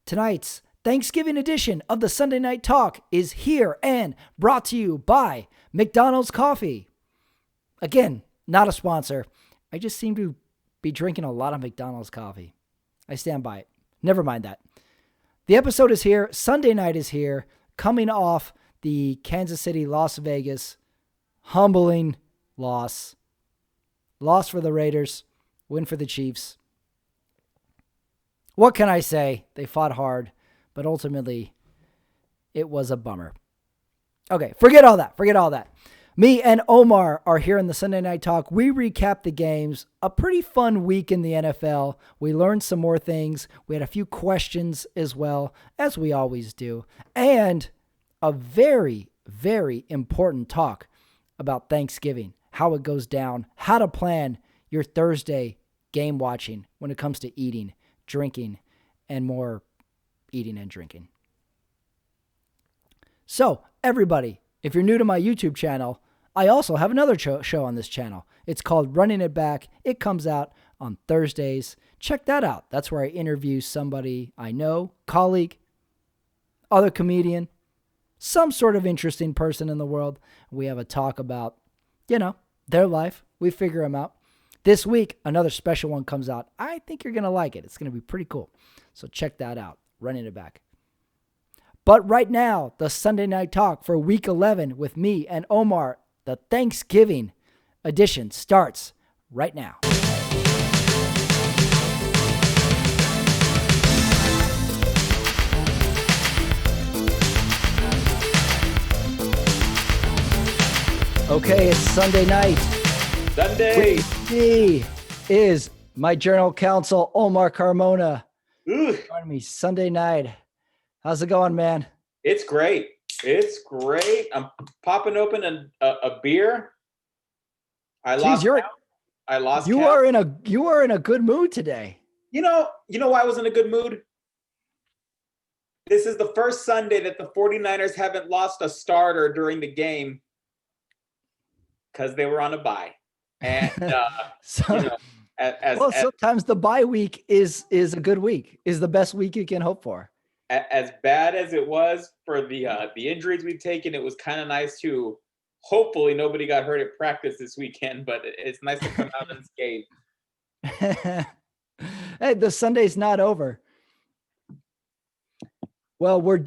Tonight's Thanksgiving edition of the Sunday Night Talk is here and brought to you by McDonald's Coffee. Again, not a sponsor. I just seem to be drinking a lot of McDonald's coffee. I stand by it. Never mind that. The episode is here. Sunday night is here. Coming off the Kansas City, Las Vegas, humbling loss. Loss for the Raiders. Win for the Chiefs. What can I say? They fought hard, but ultimately it was a bummer. Okay, forget all that. Me and Omar are here in the Sunday Night Talk. We recap the games. A pretty fun week in the NFL. We learned some more things. We had a few questions as well, as we always do. And a very, very important talk about Thanksgiving, how it goes down, how to plan your Thursday game watching when it comes to eating, drinking, and more eating and drinking. So, everybody, if you're new to my YouTube channel, I also have another show on this channel. It's called Running It Back. It comes out on Thursdays. Check that out. That's where I interview somebody I know, colleague, other comedian, some sort of interesting person in the world. We have a talk about, their life. We figure them out. This week, another special one comes out. I think you're going to like it. It's going to be pretty cool. So check that out. Running It Back. But right now, the Sunday Night Talk for Week 11 with me and Omar, the Thanksgiving edition starts right now. Okay, it's Sunday night. Sunday. With me is my general counsel, Omar Carmona. Ooh. Joining me Sunday night. How's it going, man? It's great. I'm popping open a beer. I lost count. You are in a good mood today. You know why I was in a good mood? This is the first Sunday that the 49ers haven't lost a starter during the game because they were on a bye. And sometimes the bye week is a good week, is the best week you can hope for. As bad as it was for the injuries we've taken, it was kind of nice to. Hopefully, nobody got hurt at practice this weekend, but it's nice to come out unscathed. Hey, the Sunday's not over. Well, we're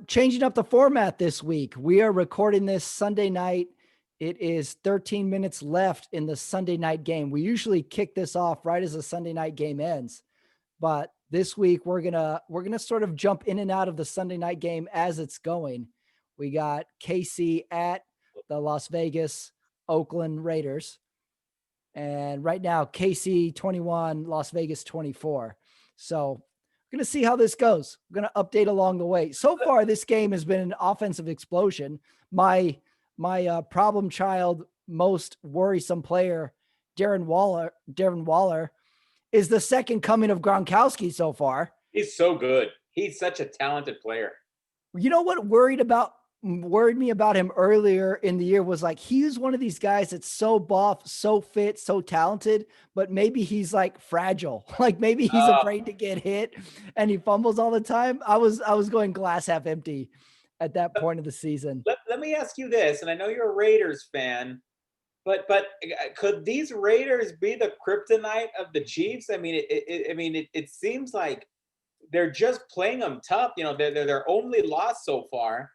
changing up the format this week. We are recording this Sunday night. It is 13 minutes left in the Sunday night game. We usually kick this off right as the Sunday night game ends, but this week we're gonna sort of jump in and out of the Sunday night game as it's going. We got KC at the Las Vegas Oakland Raiders, and right now KC 21, Las Vegas 24. So we're gonna see how this goes. We're gonna update along the way. So far, this game has been an offensive explosion. My problem child, most worrisome player, Darren Waller, is the second coming of Gronkowski so far. He's so good. He's such a talented player. You know what worried me about him earlier in the year was like, he's one of these guys that's so buff, so fit, so talented, but maybe he's like fragile. Like maybe he's afraid to get hit and he fumbles all the time. I was going glass half empty at that point of the season. Let me ask you this, and I know you're a Raiders fan, but could these Raiders be the kryptonite of the Chiefs? I mean, it seems like they're just playing them tough. They're their only loss so far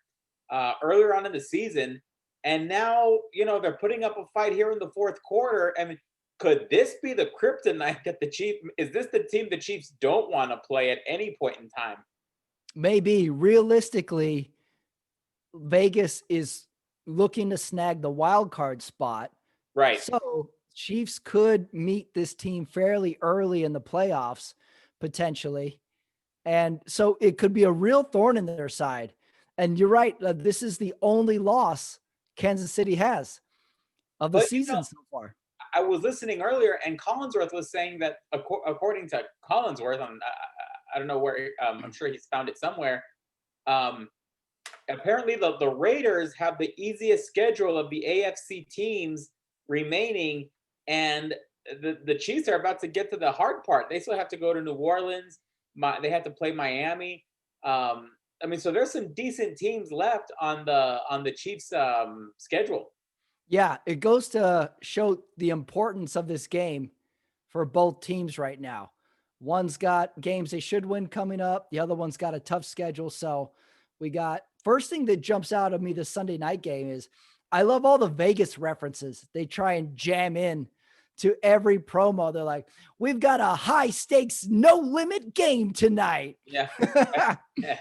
earlier on in the season, and now they're putting up a fight here in the fourth quarter. I mean, could this be the kryptonite that the Chiefs? Is this the team the Chiefs don't want to play at any point in time? Maybe. Realistically, Vegas is looking to snag the wild card spot. Right. So Chiefs could meet this team fairly early in the playoffs, potentially. And so it could be a real thorn in their side. And you're right. This is the only loss Kansas City has of the season so far. I was listening earlier, and Collinsworth was saying that according to Collinsworth, I don't know where, I'm sure he's found it somewhere. Apparently the Raiders have the easiest schedule of the AFC teams remaining, and the Chiefs are about to get to the hard part. They still have to go to New Orleans. They had to play Miami. I mean, so there's some decent teams left on the Chiefs schedule. Yeah, it goes to show the importance of this game for both teams right now. One's got games they should win coming up. The other one's got a tough schedule. So we got first thing that jumps out of me this Sunday night game is I love all the Vegas references. They try and jam in to every promo. They're like, we've got a high stakes, no limit game tonight. Yeah. Yeah.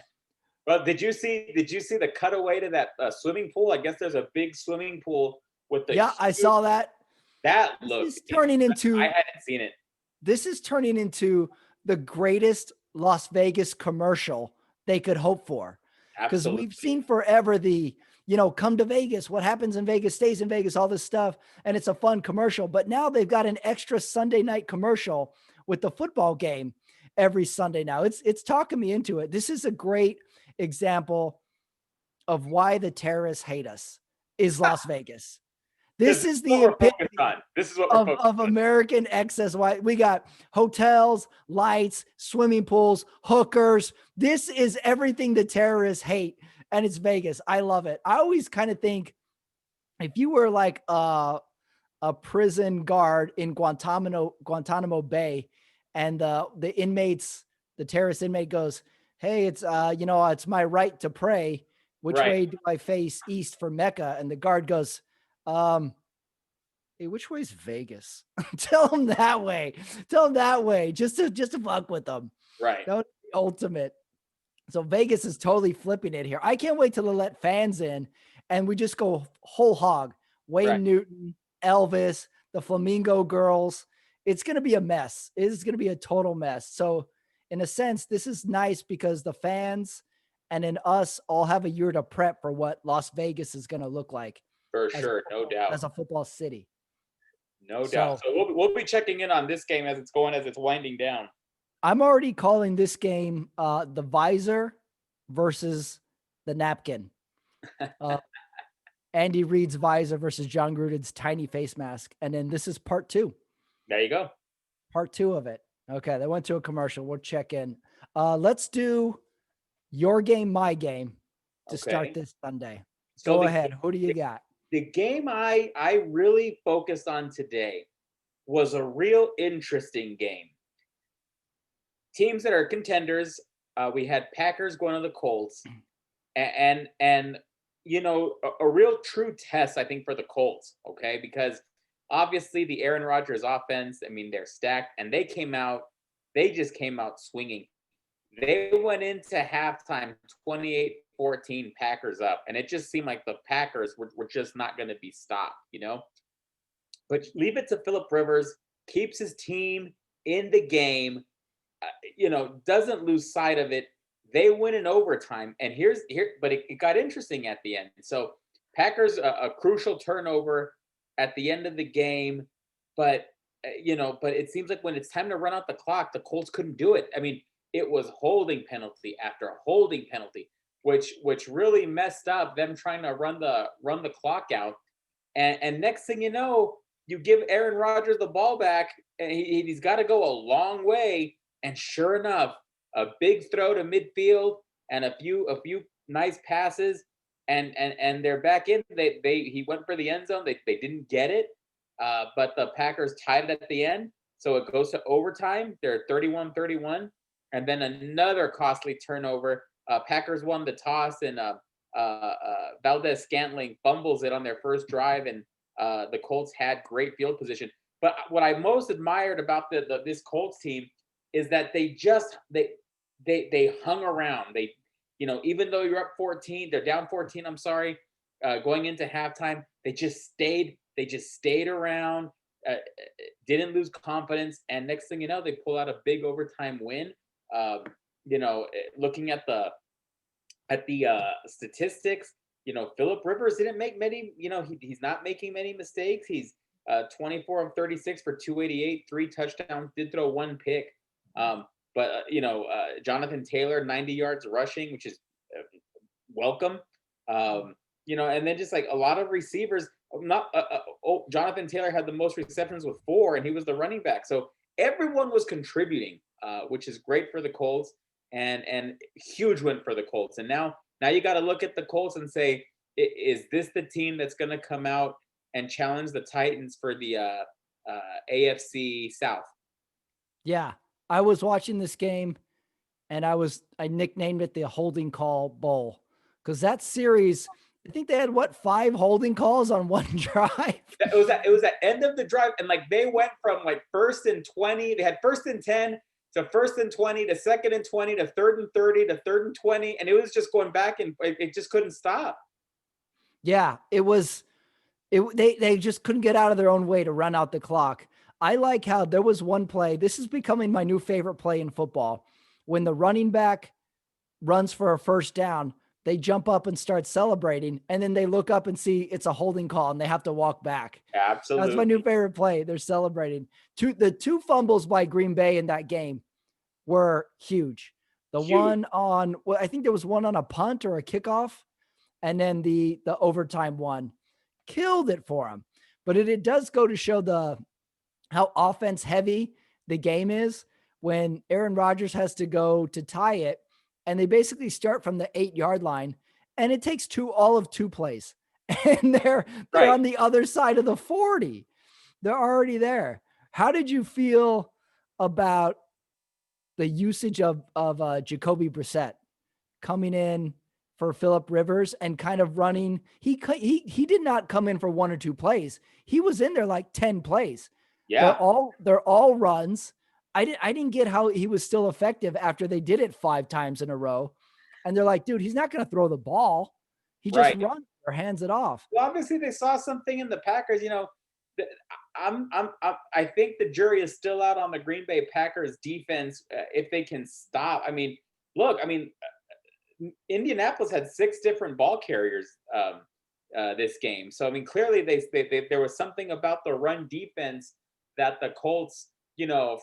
Well, did you see the cutaway to that swimming pool? I guess there's a big swimming pool with the Yeah, I huge, saw that. that This looked is turning I into hadn't seen it. this is turning into the greatest Las Vegas commercial they could hope for. Because we've Absolutely. seen forever come to Vegas, what happens in Vegas stays in Vegas, all this stuff. And it's a fun commercial. But now they've got an extra Sunday night commercial with the football game every Sunday now. It's talking me into it. This is a great example of why the terrorists hate us is Las Vegas. Because This this is is what the we're focused epitome on. This is what we're focused of on. American excess. Why we got hotels, lights, swimming pools, hookers. This is everything the terrorists hate, and it's Vegas. I love it. I always kind of think if you were like a prison guard in Guantanamo Bay, and the inmates, the terrorist inmate goes, "Hey, it's my right to pray. Which Right. way do I face east for Mecca?" And the guard goes, um, "Hey, which way is Vegas?" Tell them that way. Tell them that way, just to fuck with them. Right. That would be the ultimate. So Vegas is totally flipping it here. I can't wait till they let fans in and we just go whole hog. Right. Wayne Newton, Elvis, the Flamingo Girls. It's going to be a mess. It is going to be a total mess. So, in a sense, this is nice because the fans and then us all have a year to prep for what Las Vegas is going to look like For as a sure. No doubt. football city. No doubt. So So we'll be checking in on this game as it's winding down. I'm already calling this game the visor versus the napkin. Uh, Andy Reid's visor versus John Gruden's tiny face mask. And then this is part two. There you go. Part two of it. Okay, they went to a commercial. We'll check in. Let's do your game, my game to start Okay. this Sunday. So Go the ahead. Who do you got? the game I really focused on today was a real interesting game. Teams that are contenders. We had Packers going to the Colts, and a real true test I think for the Colts. Okay, because obviously the Aaron Rodgers offense. I mean they're stacked, and they came out. They just came out swinging. They went into halftime 28-14 Packers up, and it just seemed like the Packers were just not going to be stopped. But leave it to Philip Rivers, keeps his team in the game, doesn't lose sight of it. They win in overtime, and but it got interesting at the end. So Packers a crucial turnover at the end of the game, but but it seems like when it's time to run out the clock, the Colts couldn't do it. I mean, it was holding penalty after holding penalty, which really messed up them trying to run the clock out. And next thing you know, you give Aaron Rodgers the ball back, and he's got to go a long way. And sure enough, a big throw to midfield and a few nice passes, and they're back in. He went for the end zone. They didn't get it, but the Packers tied it at the end, so it goes to overtime. They're 31-31, and then another costly turnover. Packers won the toss, and Valdez Scantling fumbles it on their first drive, and the Colts had great field position. But what I most admired about this Colts team is that they hung around. Even though you're up 14, they're down 14. I'm sorry, going into halftime, they just stayed around, didn't lose confidence, and next thing you know, they pull out a big overtime win. Looking at the statistics, Philip Rivers didn't make many. He's not making many mistakes. He's 24 of 36 for 288, 3 touchdowns, did throw 1 pick. But Jonathan Taylor, 90 yards rushing, which is welcome. And then just like a lot of receivers. Jonathan Taylor had the most receptions with 4, and he was the running back. So everyone was contributing. which is great for the Colts and huge win for the Colts. And now you got to look at the Colts and say, is this the team that's going to come out and challenge the Titans for the AFC South? Yeah. I was watching this game and I nicknamed it the holding call bowl because that series, I think they had what, 5 holding calls on one drive. It was at end of the drive, and like they went from like 1st and 20. They had 1st and 10 to 1st and 20 to 2nd and 20 to 3rd and 30 to 3rd and 20, and it was just going back, and it just couldn't stop. Yeah, they just couldn't get out of their own way to run out the clock. I like how there was one play. This is becoming my new favorite play in football. When the running back runs for a first down, they jump up and start celebrating, and then they look up and see it's a holding call and they have to walk back. That's my new Absolutely. favorite play. They're celebrating. The 2 fumbles by Green Bay in that game were huge. The Huge. one on, well, I think there was one on a punt or a kickoff, and then the overtime one killed it for him. But it does go to show how offense heavy the game is when Aaron Rodgers has to go to tie it, and they basically start from the 8-yard line, and it takes all of 2 plays, and they're Right. on the other side of the 40. They're already there. How did you feel about the usage of Jacoby Brissett coming in for Phillip Rivers and kind of running? He did not come in for 1 or 2 plays. He was in there like 10 plays. Yeah. They're all runs. I didn't get how he was still effective after they did it 5 times in a row. And they're like, dude, he's not going to throw the ball. He just Right. runs or hands it off. Well, obviously they saw something in the Packers. th- I think the jury is still out on the Green Bay Packers defense, if they can stop. I mean, look. I mean, Indianapolis had 6 different ball carriers this game. So I mean, clearly there was something about the run defense that the Colts,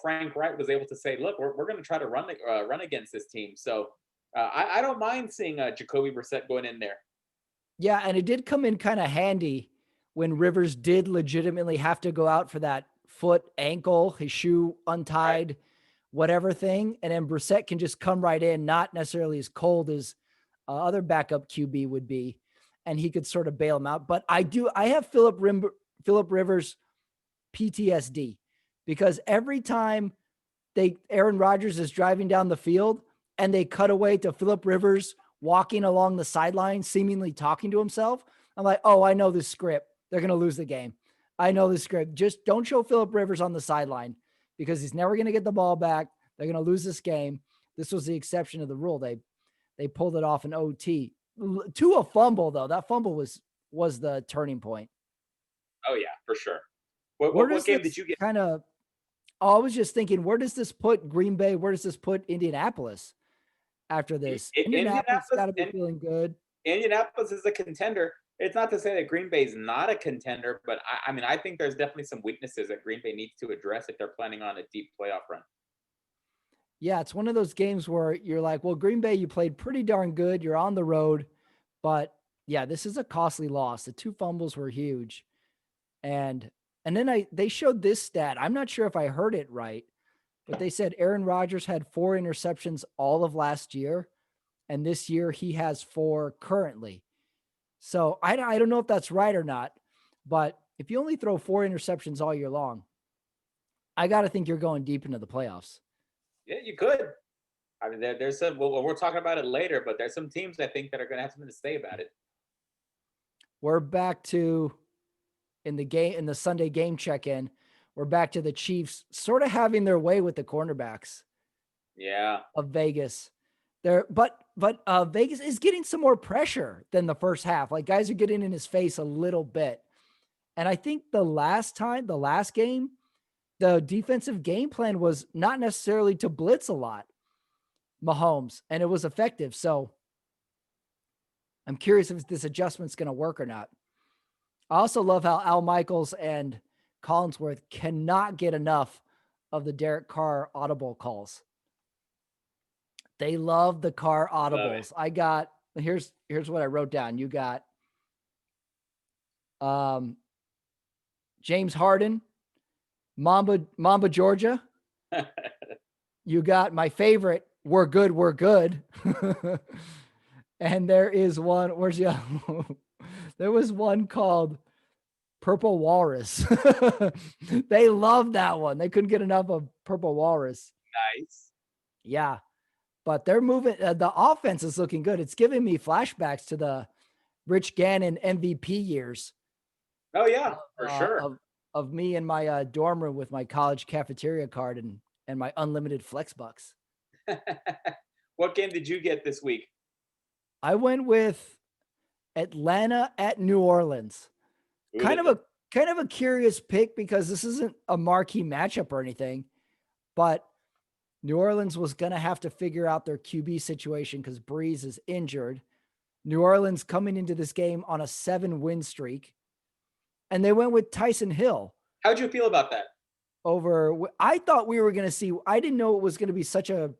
Frank Wright was able to say, look, we're going to try to run against this team. So I don't mind seeing Jacoby Brissett going in there. Yeah, and it did come in kind of handy when Rivers did legitimately have to go out for that foot, ankle, his shoe Right. untied, whatever thing, and then Brissett can just come right in, not necessarily as cold as other backup QB would be, and he could sort of bail him out. But I have Philip Rivers PTSD because every time Aaron Rodgers is driving down the field and they cut away to Philip Rivers walking along the sideline, seemingly talking to himself, I'm like, oh, I know this script. They're going to lose the game. I know this script. Just don't show Philip Rivers on the sideline because he's never going to get the ball back. They're going to lose this game. This was the exception of the rule. They pulled it off in OT to a fumble, though. That fumble was the turning point. Oh yeah, for sure. What Where what, does what game did this you get? kind of I was just thinking, where does this put Green Bay? Where does this put Indianapolis after this? Indianapolis Indianapolis got to be feeling good. Indianapolis is a contender. It's not to say that Green Bay is not a contender, but I mean, I think there's definitely some weaknesses that Green Bay needs to address if they're planning on a deep playoff run. Yeah, it's one of those games where you're like, well, Green Bay, you played pretty darn good. You're on the road, but yeah, this is a costly loss. The 2 fumbles were huge. And then they showed this stat. I'm not sure if I heard it right, but they said Aaron Rodgers had 4 interceptions all of last year, and this year he has 4 currently. So I don't know if that's right or not, but if you only throw 4 interceptions all year long, I got to think you're going deep into the playoffs. Yeah, you could. I mean, there's some. Well, we're talking about it later, but there's some teams I think that are going to have something to say about it. We're back to in the Sunday game check-in. We're back to the Chiefs sort of having their way with the cornerbacks Yeah. of Vegas. But Vegas is getting some more pressure than the first half. Like guys are getting in his face a little bit. And I think the last game, the defensive game plan was not necessarily to blitz a lot, Mahomes, and it was effective. So I'm curious if this adjustment's going to work or not. I also love how Al Michaels and Collinsworth cannot get enough of the Derek Carr audible calls. They love the Carr Love it. audibles. Here's what I wrote down. You got James Harden, Mamba Georgia, You got my favorite, we're good, we're good. And there is one, where's the other? There was one called Purple Walrus. They loved that one. They couldn't get enough of Purple Walrus. Nice. Yeah. But they're moving. The offense is looking good. It's giving me flashbacks to the Rich Gannon MVP years. Oh yeah, for sure. Of me in my dorm room with my college cafeteria card and my unlimited flex bucks. What game did you get this week? I went with Atlanta at New Orleans. Kind of a curious pick because this isn't a marquee matchup or anything, but New Orleans was going to have to figure out their QB situation because Breeze is injured. New Orleans coming into this game on a 7-win streak, and they went with Tyson Hill. How'd you feel about that? I thought we were going to see. I didn't know it was going to be such a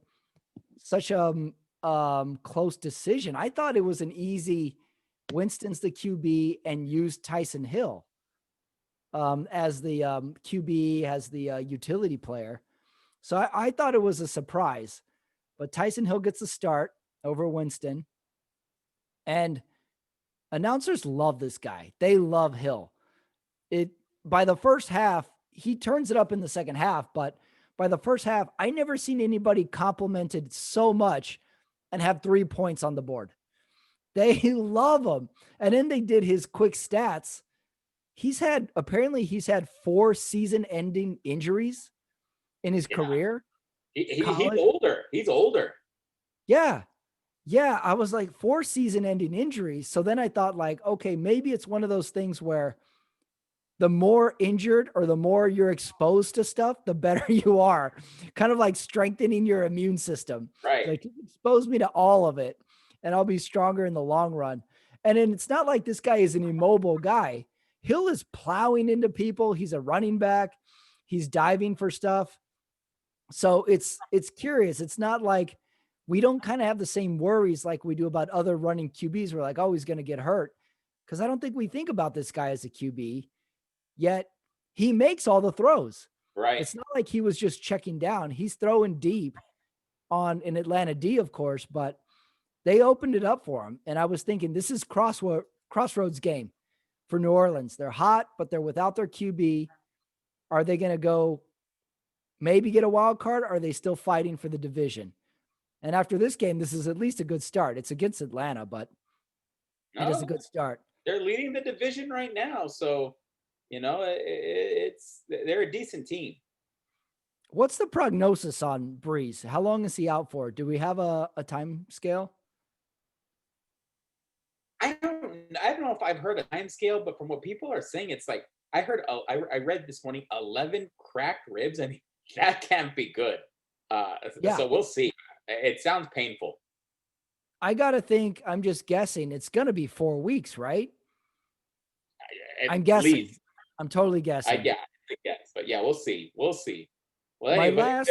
close decision. I thought it was an easy. Winston's the QB and use Tyson Hill as the QB, as the utility player. So I thought it was a surprise, but Tyson Hill gets the start over Winston. And announcers love this guy. They love Hill. By the first half, he turns it up in the second half, but by the first half, I never seen anybody complimented so much and have 3 points on the board. They love him. And then they did his quick stats. Apparently he's had 4 season-ending injuries in his career. He's older. He's older. Yeah. Yeah. I was like 4 season-ending injuries. So then I thought like, okay, maybe it's one of those things where the more injured or the more you're exposed to stuff, the better you are. Kind of like strengthening your immune system. Right. Like expose me to all of it and I'll be stronger in the long run. And then it's not like this guy is an immobile guy. Hill is plowing into people. He's a running back. He's diving for stuff. So it's curious. It's not like we don't kind of have the same worries like we do about other running QBs. We're like, oh, he's going to get hurt. Because I don't think we think about this guy as a QB, yet he makes all the throws. Right. It's not like he was just checking down. He's throwing deep on an Atlanta D, of course, but they opened it up for him. And I was thinking this is crossroads game for New Orleans. They're hot, but they're without their QB. Are they going to go maybe get a wild card? Or are they still fighting for the division? And after this game, this is at least a good start. It's against Atlanta, but it is a good start. They're leading the division right now. So, they're a decent team. What's the prognosis on Breeze? How long is he out for? Do we have a time scale? I don't know if I've heard a time scale, but from what people are saying, it's like I read this morning 11 cracked ribs. I mean, that can't be good. Yeah. So we'll see. It sounds painful. I got to think, I'm just guessing, it's going to be 4 weeks, right? I'm guessing. Least. I'm totally guessing. I guess. But yeah, we'll see. We'll see. Well, anyway,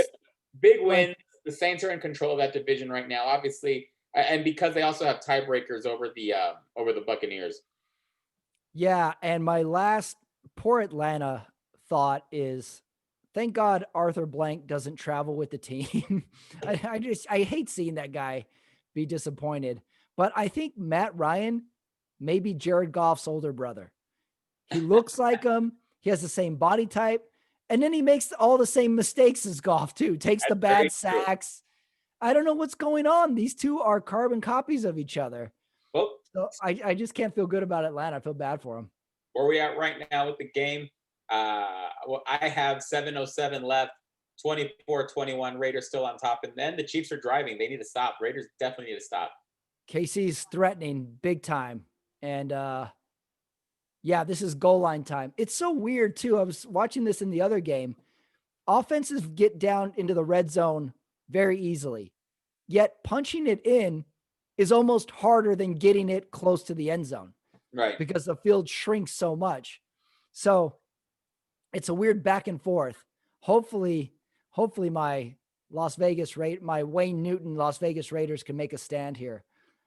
big win. The Saints are in control of that division right now, obviously. And because they also have tiebreakers over the Buccaneers. Yeah, and my last poor Atlanta thought is, thank God Arthur Blank doesn't travel with the team. I hate seeing that guy be disappointed. But I think Matt Ryan may be Jared Goff's older brother. He looks like him. He has the same body type. And then he makes all the same mistakes as Goff, too. Takes the bad sacks. I don't know what's going on. These two are carbon copies of each other. Well, so I just can't feel good about Atlanta. I feel bad for them. Where are we at right now with the game? Well, I have 7:07 left, 24-21. Raiders still on top. And then the Chiefs are driving. They need to stop. Raiders definitely need to stop. KC's threatening big time. And yeah, this is goal line time. It's so weird, too. I was watching this in the other game. Offenses get down into the red zone very easily, yet punching it in is almost harder than getting it close to the end zone. Right. Because the field shrinks so much. So it's a weird back and forth. Hopefully my Wayne Newton Las Vegas Raiders can make a stand here.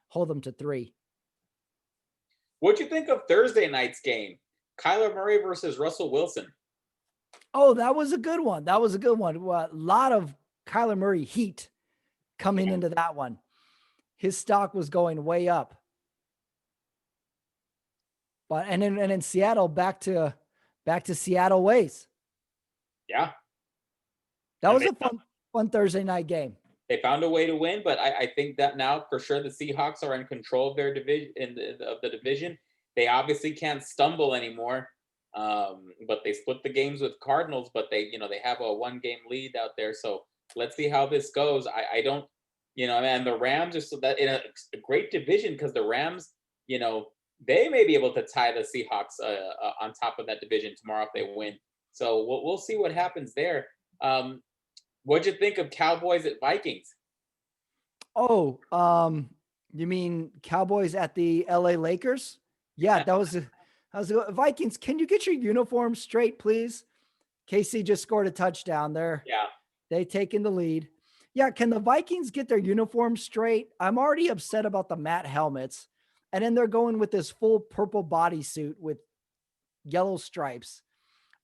Hold them to 3. What'd you think of Thursday night's game? Kyler Murray versus Russell Wilson. Oh, that was a good one. A lot of Kyler Murray heat coming into that one. His stock was going way up. But and in Seattle, back to Seattle ways. Yeah. That And was a fun Thursday night game. they found a way to win, but I think that now for sure the Seahawks are in control of their division of the division. They obviously can't stumble anymore. But they split the games with Cardinals, but they have a 1-game lead out there. So let's see how this goes. I don't, and the Rams are so that in a great division because the Rams, they may be able to tie the Seahawks on top of that division tomorrow if they win. So we'll see what happens there. What'd you think of Cowboys at Vikings? Oh, you mean Cowboys at the LA Lakers? Yeah, that was Vikings. Can you get your uniform straight, please? KC just scored a touchdown there. Yeah. They taking the lead. Yeah, can the Vikings get their uniform straight? I'm already upset about the matte helmets. And then they're going with this full purple bodysuit with yellow stripes.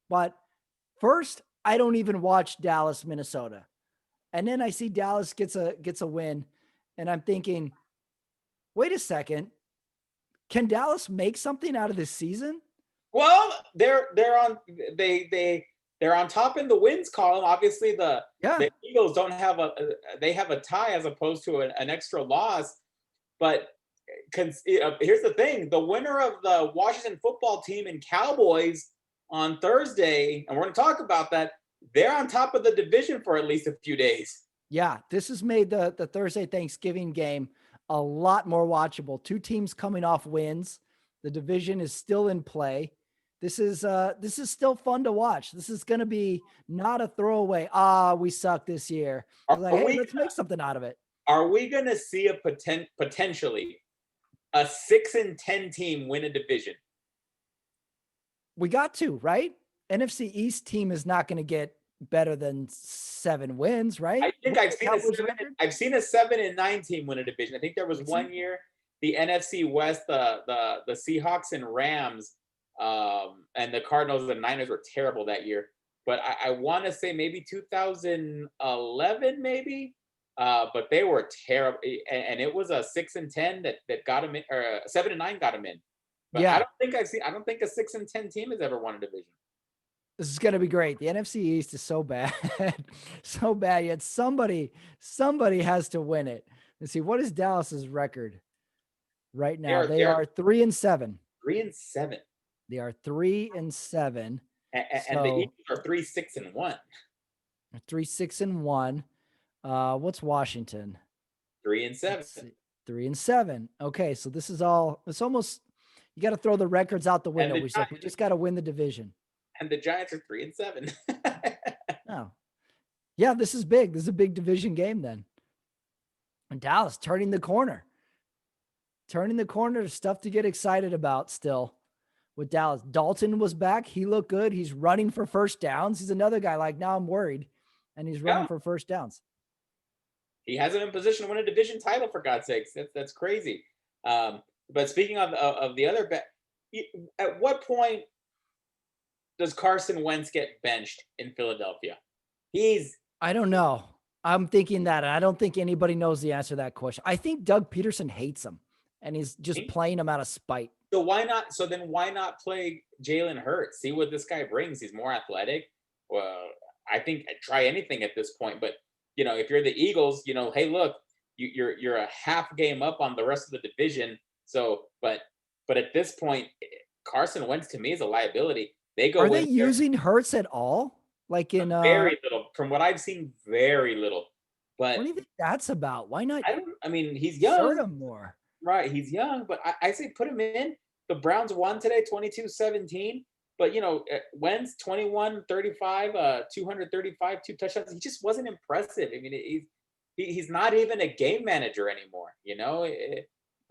But first, I don't even watch Dallas, Minnesota. And then I see Dallas gets a win. And I'm thinking, wait a second. Can Dallas make something out of this season? Well, they're on top in the wins column. Obviously, the Eagles don't have they have a tie as opposed to an extra loss. But here's the thing: the winner of the Washington football team and Cowboys on Thursday, and we're going to talk about that. They're on top of the division for at least a few days. Yeah, this has made the Thursday Thanksgiving game a lot more watchable. Two teams coming off wins. The division is still in play. This is still fun to watch. This is going to be not a throwaway. We suck this year. Let's make something out of it. Are we going to see potentially a 6-10 team win a division? We got to, right? NFC East team is not going to get better than 7 wins, right? I think I've seen a 7-9 team win a division. I think there was one year the NFC West, the Seahawks and Rams, and the Cardinals and Niners were terrible that year. But I want to say maybe 2011, maybe. But they were terrible, and it was a 6-10 that got them in, or 7-9 got them in. But yeah, I don't think a 6-10 team has ever won a division. This is going to be great. The NFC East is so bad, so bad. Yet somebody has to win it. Let's see, what is Dallas's record right now? They are 3-7. 3-7. They are 3-7. And the Eagles are 3-6-1. 3-6-1. What's Washington? 3-7. 3-7. Okay, so this is all. It's almost. You got to throw the records out the window. We just got to win the division. And the Giants are 3-7. Oh, yeah, this is big. This is a big division game then. And Dallas turning the corner. Turning the corner, stuff to get excited about still with Dallas. Dalton was back. He looked good. He's running for first downs. He's another guy like, now I'm worried. And he's running for first downs. He has him in position to win a division title, for God's sakes. That's crazy. But speaking of the other bet, at what point does Carson Wentz get benched in Philadelphia? I don't know. I'm thinking that. I don't think anybody knows the answer to that question. I think Doug Peterson hates him, and he's just playing him out of spite. So why not? So then why not play Jalen Hurts? See what this guy brings. He's more athletic. Well, I think I'd try anything at this point. But if you're the Eagles, hey, look, you're a half game up on the rest of the division. So, but at this point, Carson Wentz to me is a liability. Are they using Hurts at all? Like in very little, from what I've seen, very little. But what do you think that's about? Why not? I mean, he's young. Start him more. Right, he's young, but I say put him in. The Browns won today, 22-17. But Wentz 21-35, 235, 2 touchdowns. He just wasn't impressive. I mean, he's not even a game manager anymore.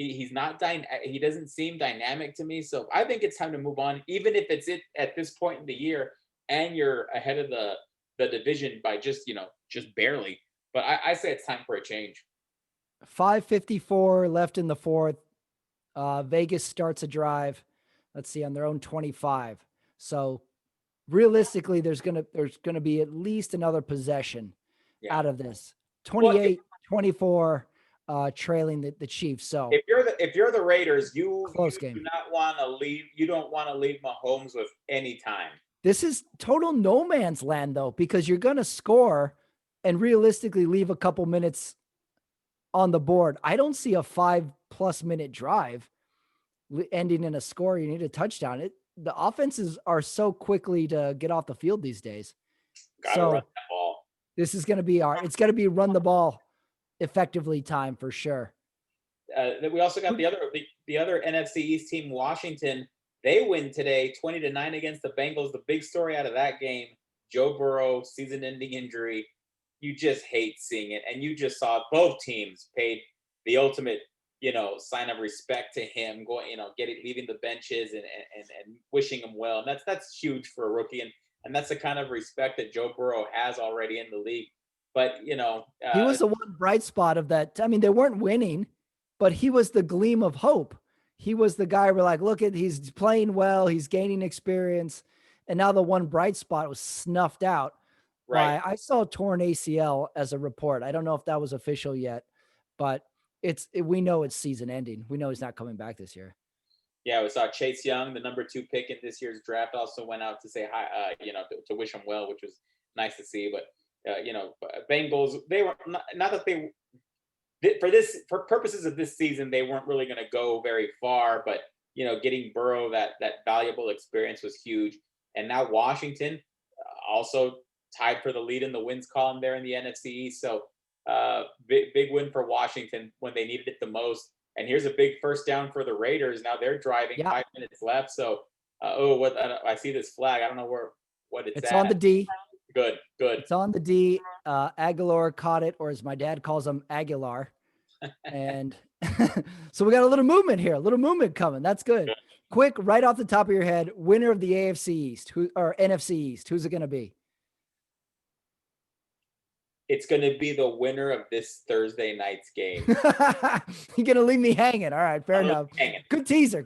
He's not he doesn't seem dynamic to me. So I think it's time to move on, even if it's at this point in the year and you're ahead of the division by just barely. But I say it's time for a change. 5:54 left in the fourth. Vegas starts a drive. Let's see, on their own 25. So realistically, there's gonna be at least another possession Yeah. out of this. Well, 28-24 trailing the Chiefs. So if you're the Raiders, you close do game. not want to leave. You don't want to leave Mahomes with any time. This is total no man's land, though, because you're going to score and realistically leave a couple minutes on the board. I don't see a 5+ minute drive ending in a score. You need a touchdown. The offenses are so quickly to get off the field these days. Got to run So that ball. this is going to be it's going to be run the ball effectively time for sure. We also got the other NFC East team, Washington. They win today, 20-9 against the Bengals. The big story out of that game: Joe Burrow, season-ending injury. You just hate seeing it, and you just saw both teams paid the ultimate, sign of respect to him, going, leaving the benches and wishing him well. And that's huge for a rookie, and that's the kind of respect that Joe Burrow has already in the league. But he was the one bright spot of that. I mean, they weren't winning, but he was the gleam of hope. He was the guy we're like, look at, he's playing well, he's gaining experience. And now the one bright spot was snuffed out right. I saw torn ACL as a report. I don't know if that was official yet, but we know it's season ending. We know he's not coming back this year. Yeah, we saw Chase Young, the number 2 pick in this year's draft, also went out to say hi, to wish him well, which was nice to see. But Bengals, they were not that they for purposes of this season, they weren't really going to go very far. But getting Burrow that valuable experience was huge. And now Washington also tied for the lead in the wins column there in the NFC East. So big win for Washington when they needed it the most. And here's a big first down for the Raiders. Now they're driving, 5 minutes left. So I see this flag. I don't know what it's at. On the D. Good. It's on the D. Aguilar caught it, or as my dad calls him, Aguilar. And so we got a little movement here, a little movement coming. That's good. Quick, right off the top of your head, winner of the AFC East or NFC East. Who's it going to be? It's going to be the winner of this Thursday night's game. You're going to leave me hanging. All right, fair enough. Good teaser.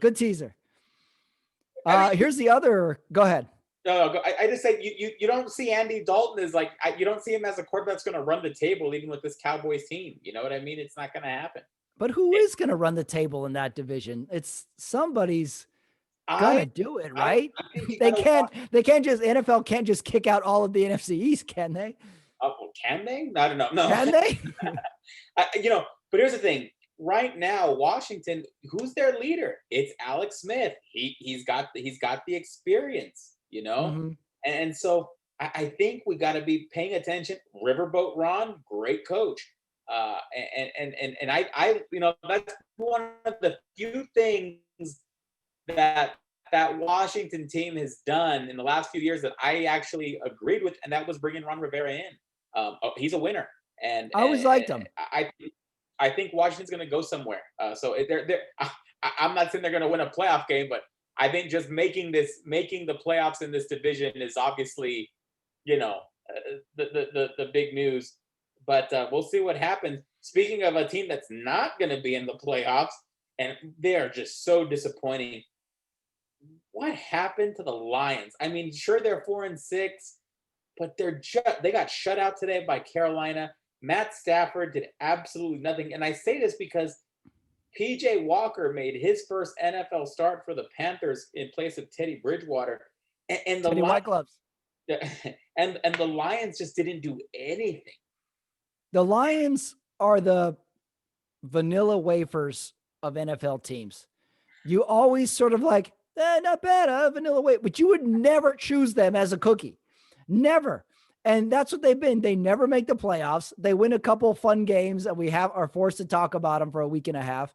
Here's the other. Go ahead. No, I just said you don't see Andy Dalton as you don't see him as a quarterback that's going to run the table even with this Cowboys team. You know what I mean? It's not going to happen. But who is going to run the table in that division? It's somebody's gonna do it, right? They can't just NFL can't just kick out all of the NFC East, can they? Can they? I don't know. No. Can they? But here's the thing. Right now, Washington, who's their leader? It's Alex Smith. He's got the experience, Mm-hmm. And so I think we got to be paying attention. Riverboat Ron, great coach. And I that's one of the few things that Washington team has done in the last few years that I actually agreed with, and that was bringing Ron Rivera in. He's a winner, and I always liked him. I think Washington's going to go somewhere. So I'm not saying they're going to win a playoff game, but I think just making the playoffs in this division is obviously, the big news. But we'll see what happens. Speaking of a team that's not going to be in the playoffs, and they are just so disappointing. What happened to the Lions? I mean, sure, they're 4-6, but they got shut out today by Carolina. Matt Stafford did absolutely nothing. And I say this because PJ Walker made his first NFL start for the Panthers in place of Teddy Bridgewater. And the Teddy White Gloves. And the Lions just didn't do anything. The Lions are the vanilla wafers of NFL teams. You always sort of like, not bad, vanilla wafer, but you would never choose them as a cookie. Never. And that's what they've been. They never make the playoffs. They win a couple fun games and we are forced to talk about them for a week and a half,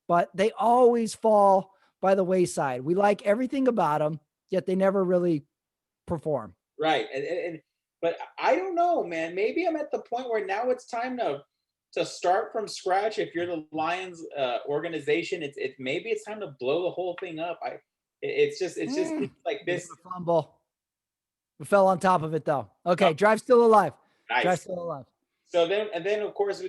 but they always fall by the wayside. We like everything about them, yet they never really perform. Right. But I don't know, man. Maybe I'm at the point where now it's time to start from scratch. If you're the Lions organization, maybe it's time to blow the whole thing up. It's just like this fumble. We fell on top of it though. Okay, drive's still alive. Nice. Drive's still alive. So then of course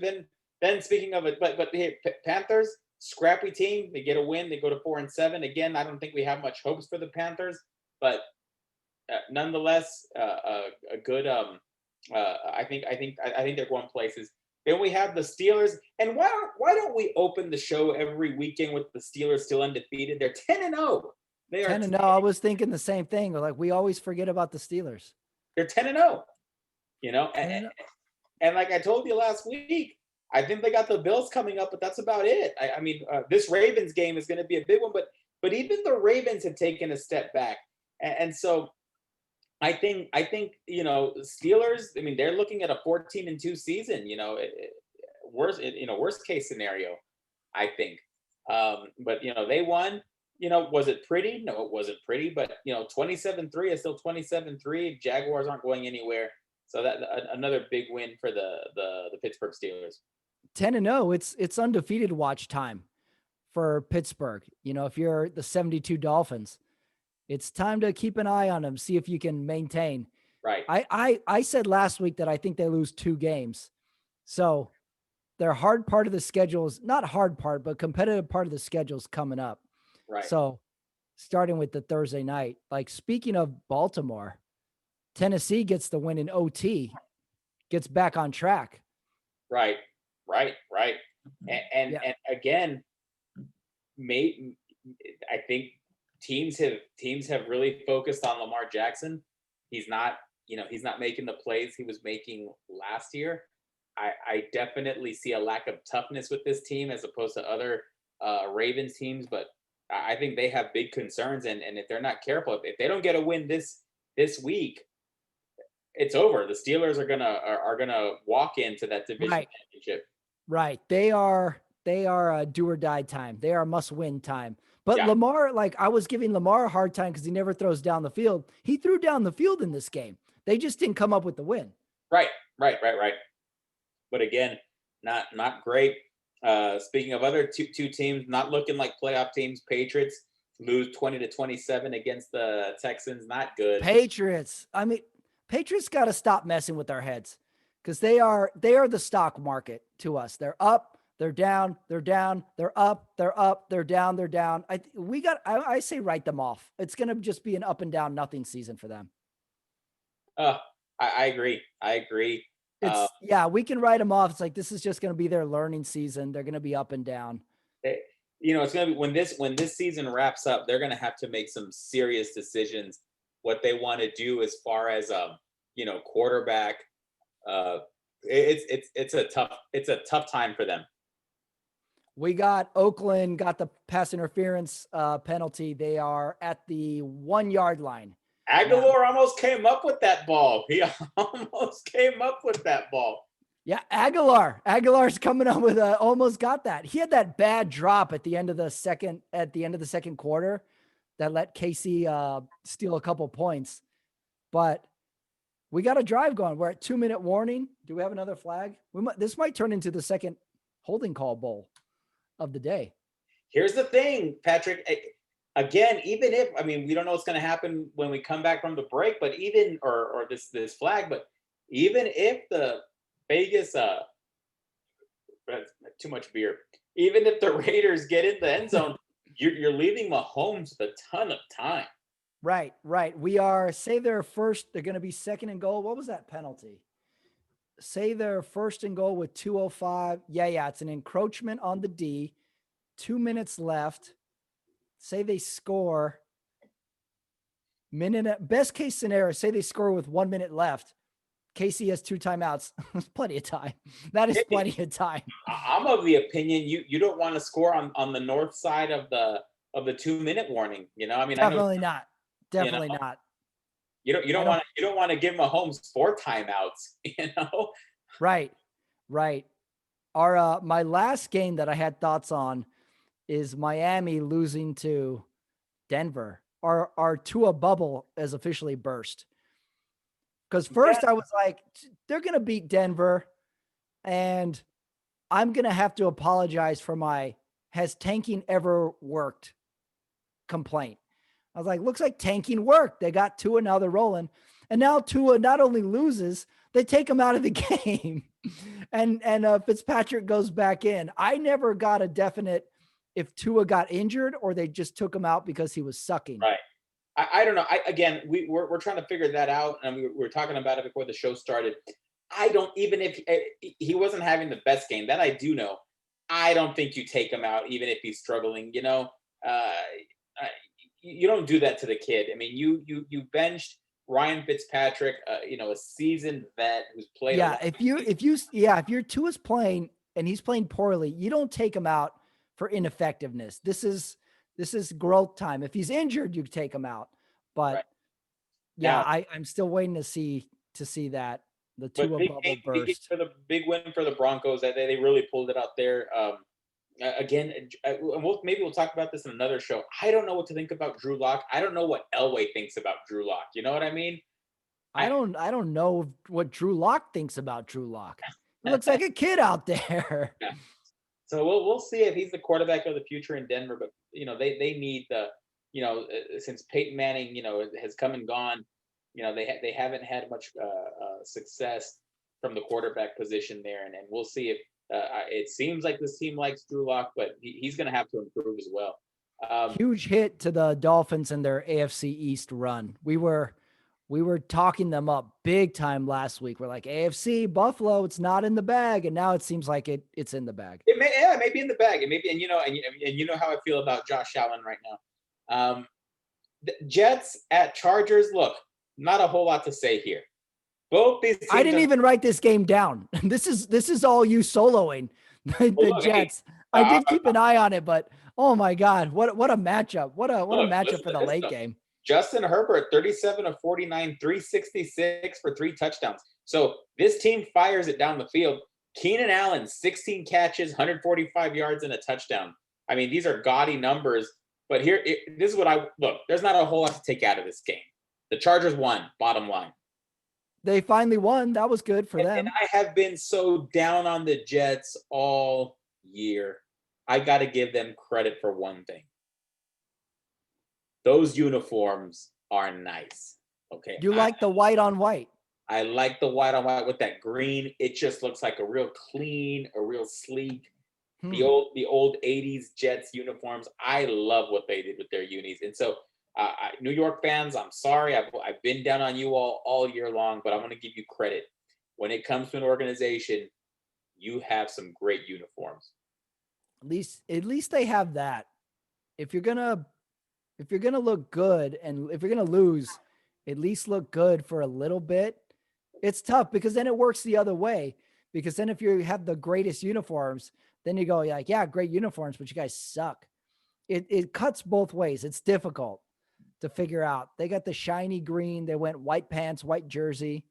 then speaking of it, but hey, Panthers, scrappy team. They get a win. They go to 4-7. Again, I don't think we have much hopes for the Panthers, but nonetheless, a good I think they're going places. Then we have the Steelers, and why don't we open the show every weekend with the Steelers still undefeated? They're 10-0. They are 10-0. I was thinking the same thing. Like we always forget about the Steelers. they're 10-0. And, 10-0. and like I told you last week, I think they got the Bills coming up, but that's about it. I mean, this Ravens game is going to be a big one, but even the Ravens have taken a step back, and so I think Steelers. I mean, they're looking at a 14-2 season. Worst case scenario, I think. But they won. Was it pretty? No, it wasn't pretty. But 27-3 is still 27-3. Jaguars aren't going anywhere. So that another big win for the Pittsburgh Steelers. 10-0. It's undefeated watch time for Pittsburgh. If you're the 72 Dolphins, it's time to keep an eye on them, see if you can maintain. Right. I said last week that I think they lose 2 games. So their hard part of the schedule is not hard part, but competitive part of the schedule is coming up. Right. So starting with the Thursday night, like speaking of Baltimore, Tennessee gets the win in OT, gets back on track. Right. And again, I think teams have really focused on Lamar Jackson. He's not making the plays he was making last year. I definitely see a lack of toughness with this team as opposed to other Ravens teams, but I think they have big concerns, and if they're not careful, if they don't get a win this week, it's over. The Steelers are gonna walk into that division championship. Right. They are a do or die time. They are must win time. But Yeah. Lamar, like I was giving Lamar a hard time because he never throws down the field. He threw down the field in this game. They just didn't come up with the win. Right. But again, not great. Speaking of other two teams not looking like playoff teams, Patriots lose 20-27 against the Texans. Not good. Patriots. I mean, Patriots got to stop messing with our heads because they are the stock market to us. They're up, they're down, they're down, they're up, they're down, they're down. I say write them off. It's going to just be an up and down nothing season for them. I agree. We can write them off. It's like this is just going to be their learning season. They're going to be up and down. It's going to be when this season wraps up, they're going to have to make some serious decisions what they want to do as far as quarterback. It's a tough time for them. We got Oakland got the pass interference penalty. They are at the 1 yard line. Aguilar almost came up with that ball. He almost came up with that ball. Yeah, Aguilar's coming up with almost got that. He had that bad drop at the end of the second quarter that let KC steal a couple points. But we got a drive going. We're at 2-minute warning. Do we have another flag? This might turn into the second holding call bowl of the day. Here's the thing, Patrick. Again, even if we don't know what's going to happen when we come back from the break, but even or this flag, but even if the Vegas too much beer, even if the Raiders get in the end zone, you're leaving Mahomes with a ton of time. Right. We are they're going to be second and goal. What was that penalty? Say they're first and goal with 2:05. Yeah. It's an encroachment on the D. 2 minutes left. Say they score. Best case scenario, say they score with 1 minute left. KC has 2 timeouts. That's plenty of time. That is plenty of time. I'm of the opinion you don't want to score on the north side of the 2-minute warning. Definitely not. Definitely not. You don't want to give Mahomes 4 timeouts. Right. Our my last game that I had thoughts on is Miami losing to Denver. Our Tua bubble has officially burst. Because first I was like, they're going to beat Denver, and I'm going to have to apologize for my "has tanking ever worked" complaint. I was like, looks like tanking worked. They got Tua, now they're rolling. And now Tua not only loses, they take him out of the game. and Fitzpatrick goes back in. I never got a definite if Tua got injured or they just took him out because he was sucking. Right. I don't know. Again, we're trying to figure that out, and we were talking about it before the show started. I don't even if he wasn't having the best game that I do know. I don't think you take him out even if he's struggling. You don't do that to the kid. I mean, you benched Ryan Fitzpatrick, a seasoned vet who's played a Yeah, lot. if your Tua's playing and he's playing poorly, you don't take him out for ineffectiveness. This is growth time. If he's injured, you take him out. But Right yeah, now, I'm still waiting to see that the but Tua bubble burst. big win for the Broncos. That they really pulled it out there. Again, maybe we'll talk about this in another show. I don't know what to think about Drew Lock. I don't know what Elway thinks about Drew Lock. You know what I mean? I don't know what Drew Lock thinks about Drew Lock. He looks like a kid out there. Yeah. So we'll see if he's the quarterback of the future in Denver. But they need since Peyton Manning has come and gone. They haven't had much success from the quarterback position there, and we'll see if it seems like this team likes Drew Lock, but he's going to have to improve as well. Huge hit to the Dolphins and their AFC East run. We were talking them up big time last week. We're like, AFC Buffalo, it's not in the bag, and now it seems like it's in the bag. It may be in the bag. It may be, and you know how I feel about Josh Allen right now. The Jets at Chargers. Look, not a whole lot to say here. Both these teams I didn't even write this game down. This is all you soloing the Jets. I did keep an eye on it, but oh my God, what a matchup! What a matchup for the late game. Justin Herbert, 37 of 49, 366 for 3 touchdowns. So this team fires it down the field. Keenan Allen, 16 catches, 145 yards, and a touchdown. I mean, these are gaudy numbers. But this is what there's not a whole lot to take out of this game. The Chargers won, bottom line. They finally won. That was good for them. And I have been so down on the Jets all year. I got to give them credit for one thing. Those uniforms are nice. Okay. You like the white on white. I like the white on white with that green. It just looks like a real clean, a real sleek. The old 80s Jets uniforms. I love what they did with their unis. And so New York fans, I'm sorry. I've been down on you all year long, but I'm going to give you credit. When it comes to an organization, you have some great uniforms. At least they have that. If you're gonna look good, and if you're gonna lose, at least look good for a little bit. It's tough because then it works the other way. Because then if you have the greatest uniforms, then you go like, yeah, great uniforms, but you guys suck. It cuts both ways. It's difficult to figure out. They got the shiny green. They went white pants, white jersey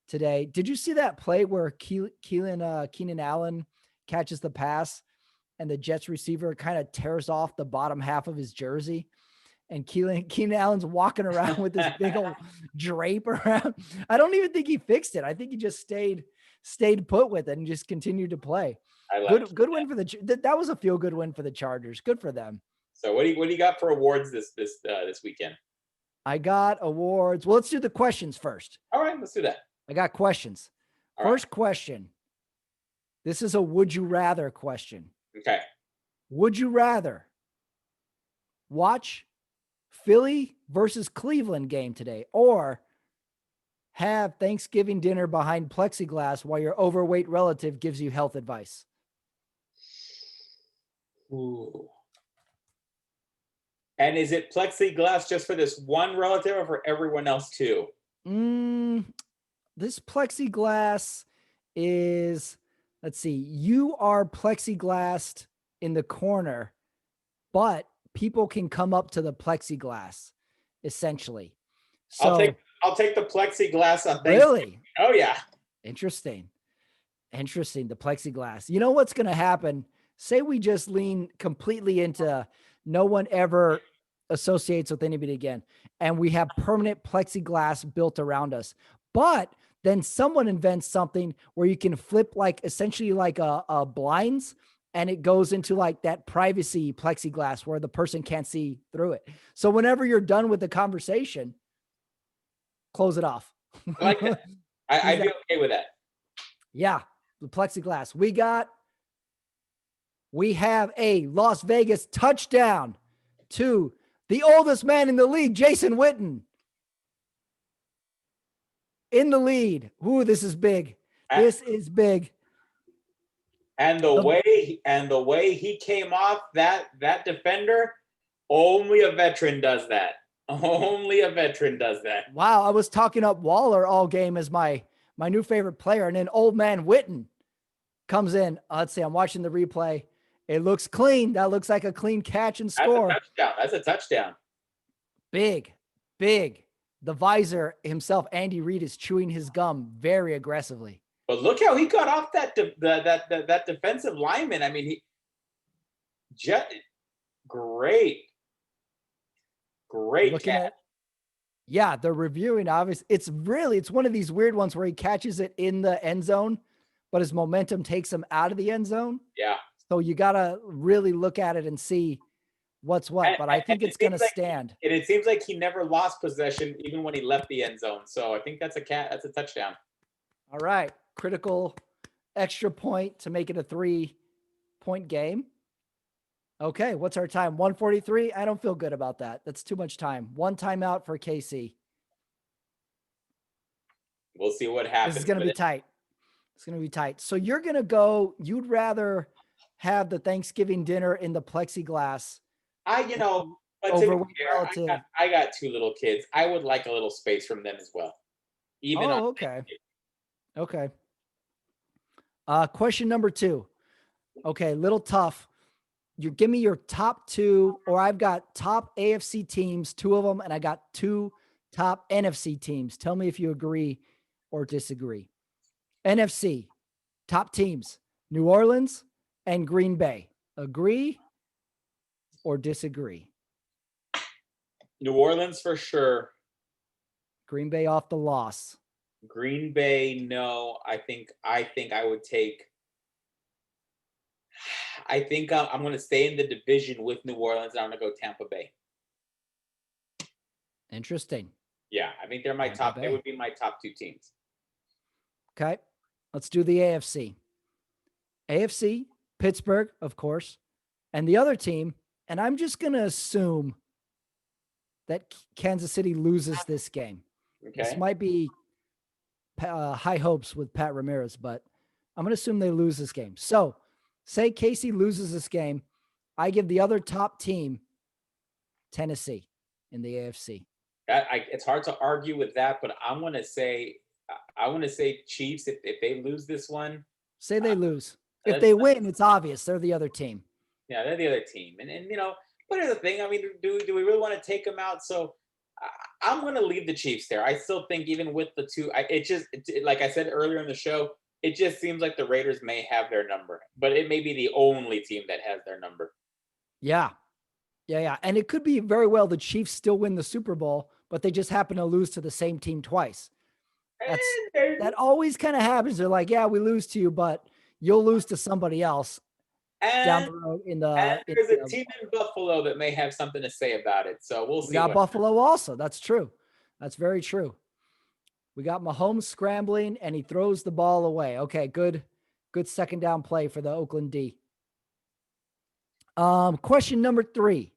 today. Did you see that play where Keenan Allen catches the pass and the Jets receiver kind of tears off the bottom half of his jersey? And Keenan Allen's walking around with this big old drape around. I don't even think he fixed it. I think he just stayed put with it and just continued to play. Good win for that was a feel good win for the Chargers. Good for them. So what do you got for awards this weekend? I got awards. Well, let's do the questions first. All right, let's do that. I got questions. First question. This is a would you rather question. Okay. Would you rather watch Philly versus Cleveland game today, or have Thanksgiving dinner behind plexiglass while your overweight relative gives you health advice? Ooh. And is it plexiglass just for this one relative or for everyone else too? This plexiglass is, let's see, you are plexiglassed in the corner, but people can come up to the plexiglass, essentially. So I'll take the plexiglass on Thanksgiving. Really? Oh yeah. Interesting. The plexiglass. You know what's going to happen? Say we just lean completely into no one ever associates with anybody again, and we have permanent plexiglass built around us. But then someone invents something where you can flip essentially like a blinds, and it goes into like that privacy plexiglass where the person can't see through it. So whenever you're done with the conversation, close it off. I like that. I'd be okay with that. Yeah, the plexiglass. We have a Las Vegas touchdown to The oldest man in the league, Jason Witten, in the lead. Ooh, this is big. This is big. And the way he came off that defender, only a veteran does that. Only a veteran does that. Wow, I was talking up Waller all game as my new favorite player, and then old man Witten comes in. Let's see, I'm watching the replay. It looks clean. That looks like a clean catch and score. That's a touchdown. That's a touchdown. Big, big. The visor himself, Andy Reid, is chewing his gum very aggressively. But look how he got off that defensive lineman. I mean, great catch. Yeah, they're reviewing. Obviously, it's one of these weird ones where he catches it in the end zone, but his momentum takes him out of the end zone. Yeah. So you got to really look at it and see what's what. But I think it's going to stand. And it seems like he never lost possession even when he left the end zone. So I think that's a touchdown. All right. Critical extra point to make it a 3-point game. Okay. What's our time? 1:43. I don't feel good about that. That's too much time. One timeout for KC. We'll see what happens. This is going to be tight. It's going to be tight. So you'd rather have the Thanksgiving dinner in the plexiglass. But to be fair, I got 2 little kids. I would like a little space from them as well. Okay. Question number 2. Okay, little tough. You give me your top 2, or I've got top AFC teams, 2 of them, and I got 2 top NFC teams. Tell me if you agree or disagree. NFC, top teams, New Orleans and Green Bay. Agree or disagree? New Orleans for sure. Green Bay off the loss. Green Bay, no. I think I would take. I think I'm going to stay in the division with New Orleans. And I'm going to go Tampa Bay. Interesting. Yeah, I think they're my top. They would be my top 2 teams. Okay, let's do the AFC. AFC, Pittsburgh, of course, and the other team. And I'm just going to assume that Kansas City loses this game. Okay. This might be high hopes with Pat Ramirez, but I'm going to assume they lose this game. So say KC loses this game. I give the other top team Tennessee in the AFC. It's hard to argue with that, but I want to say Chiefs if they lose this one. Say they lose. If they win, it's obvious they're the other team. Yeah, they're the other team. And but here's the thing. I mean, do we really want to take them out? So I'm going to leave the Chiefs there. I still think even with the 2, like I said earlier in the show, it just seems like the Raiders may have their number, but it may be the only team that has their number. Yeah. And it could be very well the Chiefs still win the Super Bowl, but they just happen to lose to the same team twice. That always kind of happens. They're like, yeah, we lose to you, but you'll lose to somebody else down the road. There's a team in Buffalo that may have something to say about it. So we'll see. We got Buffalo also. That's true. That's very true. We got Mahomes scrambling and he throws the ball away. Okay, good second down play for the Oakland D. Question number 3.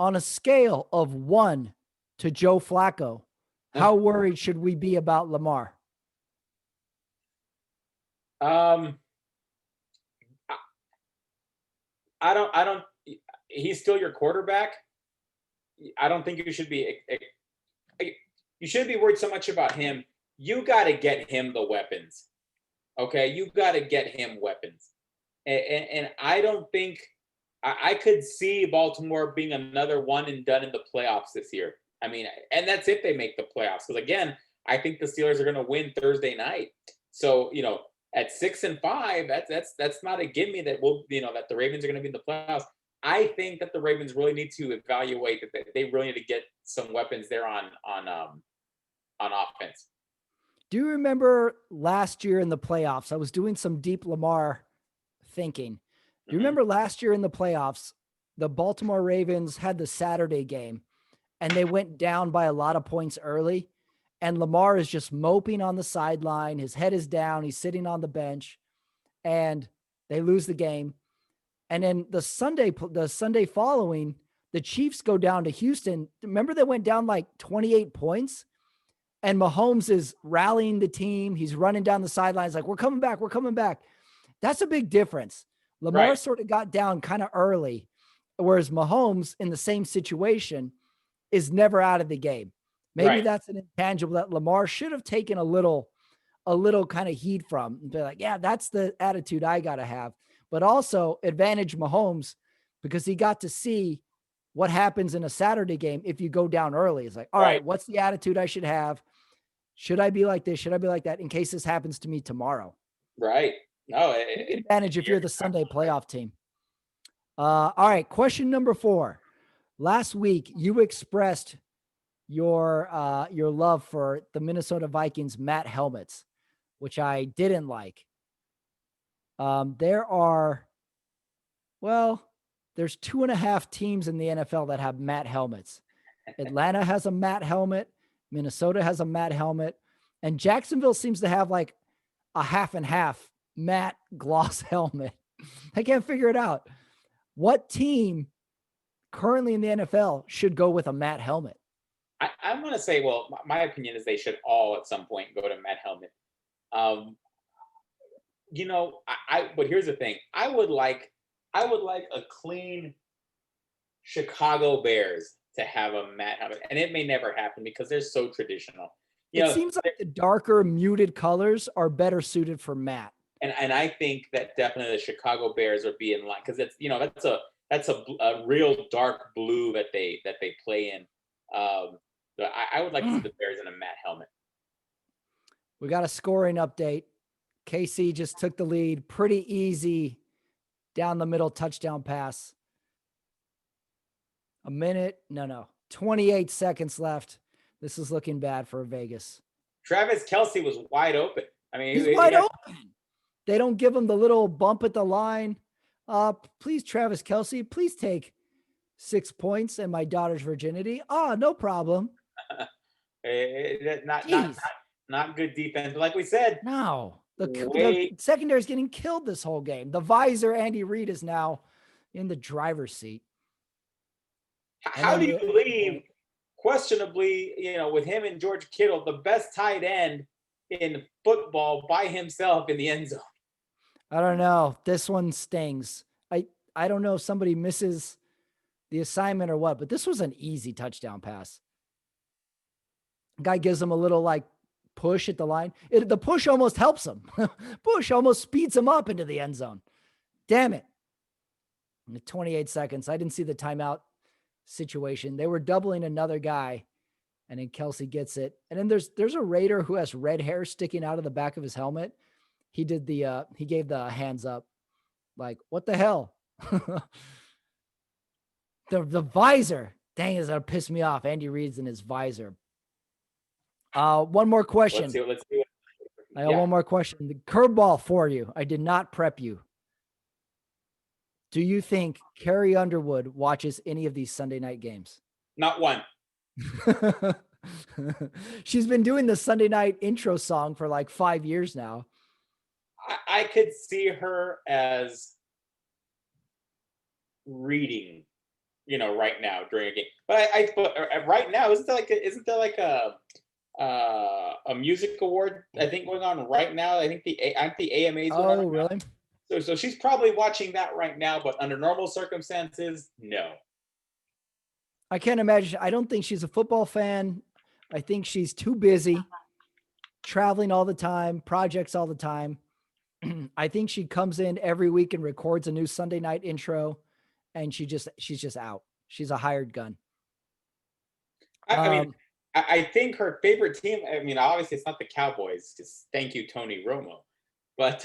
On a scale of 1 to Joe Flacco, how worried should we be about Lamar? I don't. He's still your quarterback. I don't think you should be. You shouldn't be worried so much about him. You got to get him the weapons. Okay, you got to get him weapons. And I don't think I could see Baltimore being another one and done in the playoffs this year. I mean, and that's if they make the playoffs. Because again, I think the Steelers are going to win Thursday night. So at 6-5, that's not a gimme that that the Ravens are going to be in the playoffs. I think that the Ravens really need to evaluate that they really need to get some weapons there on offense. Do you remember last year in the playoffs? I was doing some deep Lamar thinking. Do you remember last year in the playoffs, the Baltimore Ravens had the Saturday game and they went down by a lot of points early, and Lamar is just moping on the sideline. His head is down. He's sitting on the bench, and they lose the game. And then the Sunday following, the Chiefs go down to Houston. Remember they went down like 28 points and Mahomes is rallying the team. He's running down the sidelines like, we're coming back. We're coming back. That's a big difference. Lamar Right. sort of got down kind of early, whereas Mahomes in the same situation is never out of the game. Maybe Right. that's an intangible that Lamar should have taken a little kind of heat from and be like, yeah, that's the attitude I got to have. But also advantage Mahomes because he got to see what happens in a Saturday game if you go down early. It's like, all Right. right, what's the attitude I should have? Should I be like this? Should I be like that in case this happens to me tomorrow? Right. No, Big advantage if you're you're the Sunday right. playoff team. All right, question number 4. Last week, you expressed your love for the Minnesota Vikings Matt helmets, which I didn't like. There are, well, there's 2.5 teams in the NFL that have matte helmets. Atlanta has a matte helmet. Minnesota has a matte helmet. And Jacksonville seems to have like a half and half matte gloss helmet. I can't figure it out. What team currently in the NFL should go with a matte helmet? I'm going to say, well, my opinion is they should all at some point go to Matt Helmet. Um, but here's the thing. I would like a clean Chicago Bears to have a Matt Helmet, and it may never happen because they're so traditional. You It know, seems like the darker muted colors are better suited for matte. and I think that definitely the Chicago Bears are being like because it's that's a real dark blue that they play in. So I would like to see the Bears in a matte helmet. We got a scoring update. KC just took the lead. Pretty easy down the middle touchdown pass. 28 seconds left. This is looking bad for Vegas. Travis Kelce was wide open. I mean, He's he wide had, open. They don't give him the little bump at the line. Please, Travis Kelce, please take 6 points and my daughter's virginity. No problem. not Jeez. not good defense. But like we said, No. The secondary is getting killed this whole game. The visor, Andy Reid, is now in the driver's seat. How do you believe, questionably, with him and George Kittle, the best tight end in football by himself in the end zone? I don't know. This one stings. I don't know if somebody misses the assignment or what, but this was an easy touchdown pass. Guy gives him a little like push at the line. The push almost helps him. Push almost speeds him up into the end zone. Damn it. 28 seconds. I didn't see the timeout situation. They were doubling another guy, and then Kelce gets it. And then there's a Raider who has red hair sticking out of the back of his helmet. He did he gave the hands up. Like, what the hell? the visor. Dang, is that piss me off. Andy Reid's in his visor. One more question. Let's see what I have one more question. The curveball for you. I did not prep you. Do you think Carrie Underwood watches any of these Sunday night games? Not one. She's been doing the Sunday night intro song for like 5 years now. I could see her as reading, right now during a game. But right now, isn't there like a music award I think going on right now? I think the AMAs. Oh, really? So she's probably watching that right now, but under normal circumstances, no. I can't imagine. I don't think she's a football fan. I think she's too busy traveling all the time, projects all the time. I think she comes in every week and records a new Sunday night intro, and she's just out. She's a hired gun. I think her favorite team, obviously it's not the Cowboys, just thank you, Tony Romo. But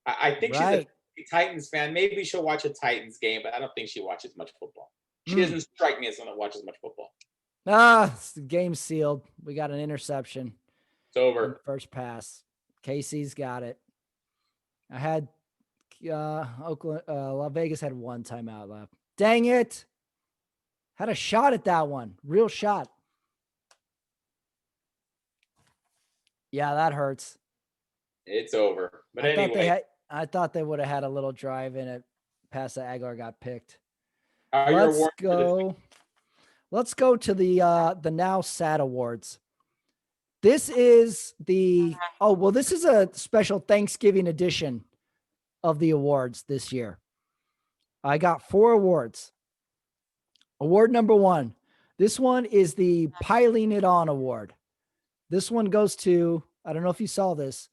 I think she's a Titans fan. Maybe she'll watch a Titans game, but I don't think she watches much football. She doesn't strike me as someone that watches much football. The game's sealed. We got an interception. It's over. First pass. Casey's got it. I had Vegas had one timeout left. Dang it. Had a shot at that one. Real shot. Yeah, that hurts. It's over. But I thought they would have had a little drive in it. Pass that Aguilar got picked. Are your Let's awards for this week? go. Let's go to the Now Sad Awards. This is this is a special Thanksgiving edition of the awards this year. I got 4 awards. Award number 1. This one is the Piling It On Award. This one goes to, I don't know if you saw this,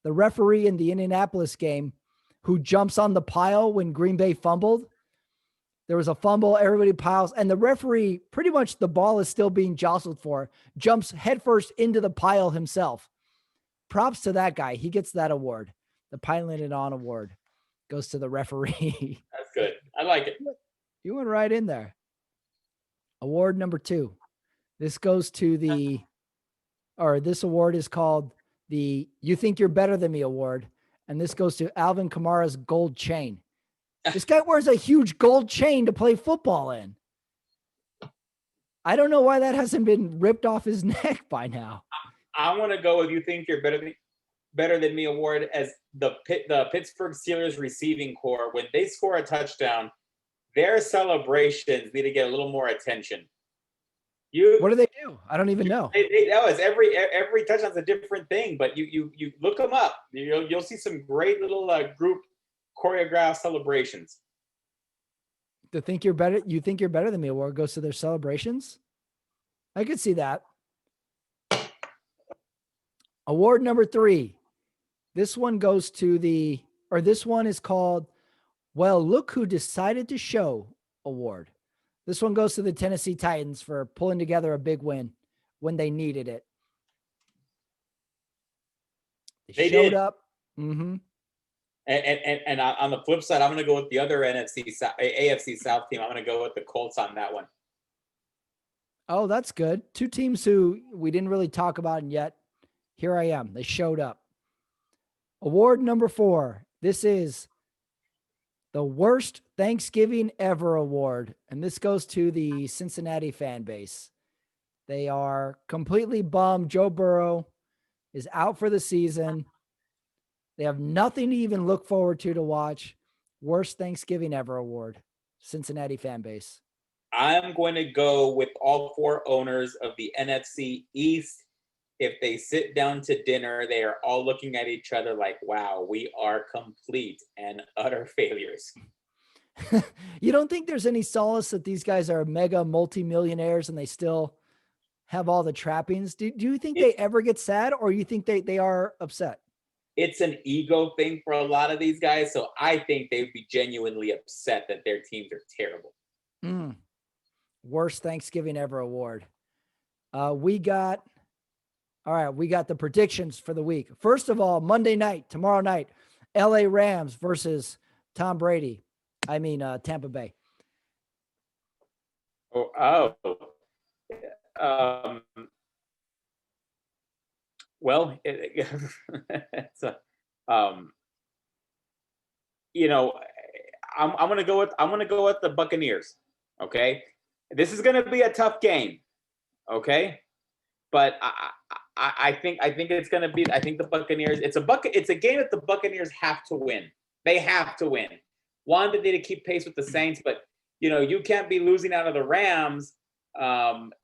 the referee in the Indianapolis game who jumps on the pile when Green Bay fumbled. There was a fumble, everybody piles, and the referee, pretty much the ball is still being jostled for, jumps headfirst into the pile himself. Props to that guy. He gets that award. The Piling It On Award goes to the referee. That's good. I like it. You went right in there. Award number 2. This goes to this award is called the You Think You're Better Than Me Award. And this goes to Alvin Kamara's gold chain. This guy wears a huge gold chain to play football in. I don't know why that hasn't been ripped off his neck by now. I want to go with You Think You're Better Than Me award as the Pittsburgh Steelers receiving corps. When they score a touchdown, their celebrations need to get a little more attention. What do they do? I don't even know. It's every touchdown's a different thing, but you look them up. You'll see some great little group choreographed celebrations. You think you're better than me award goes to their celebrations. I could see that. Award number 3. This one goes to this one is called, Well, Look Who Decided to Show Award. This one goes to the Tennessee Titans for pulling together a big win when they needed it. They showed up. Mm-hmm. And on the flip side, I'm going to go with the other AFC South team. I'm going to go with the Colts on that one. Oh, that's good. 2 teams who we didn't really talk about, and yet here I am. They showed up. Award number 4. This is the Worst Thanksgiving Ever Award. And this goes to the Cincinnati fan base. They are completely bummed. Joe Burrow is out for the season. They have nothing to even look forward to watch. Worst Thanksgiving Ever Award. Cincinnati fan base. I'm going to go with all 4 owners of the NFC East. If they sit down to dinner, they are all looking at each other like, wow, we are complete and utter failures. You don't think there's any solace that these guys are mega multimillionaires and they still have all the trappings? Do you think they ever get sad, or you think they are upset? It's an ego thing for a lot of these guys. So I think they'd be genuinely upset that their teams are terrible. Worst Thanksgiving Ever Award. We got the predictions for the week. First of all, Monday night, tomorrow night, LA Rams versus Tampa Bay. Well, it's I'm gonna go with the Buccaneers. Okay, this is gonna be a tough game. Okay, but I think it's gonna be. I think the Buccaneers. It's a game that the Buccaneers have to win. They have to win. One, they need to keep pace with the Saints, but you can't be losing out of the Rams and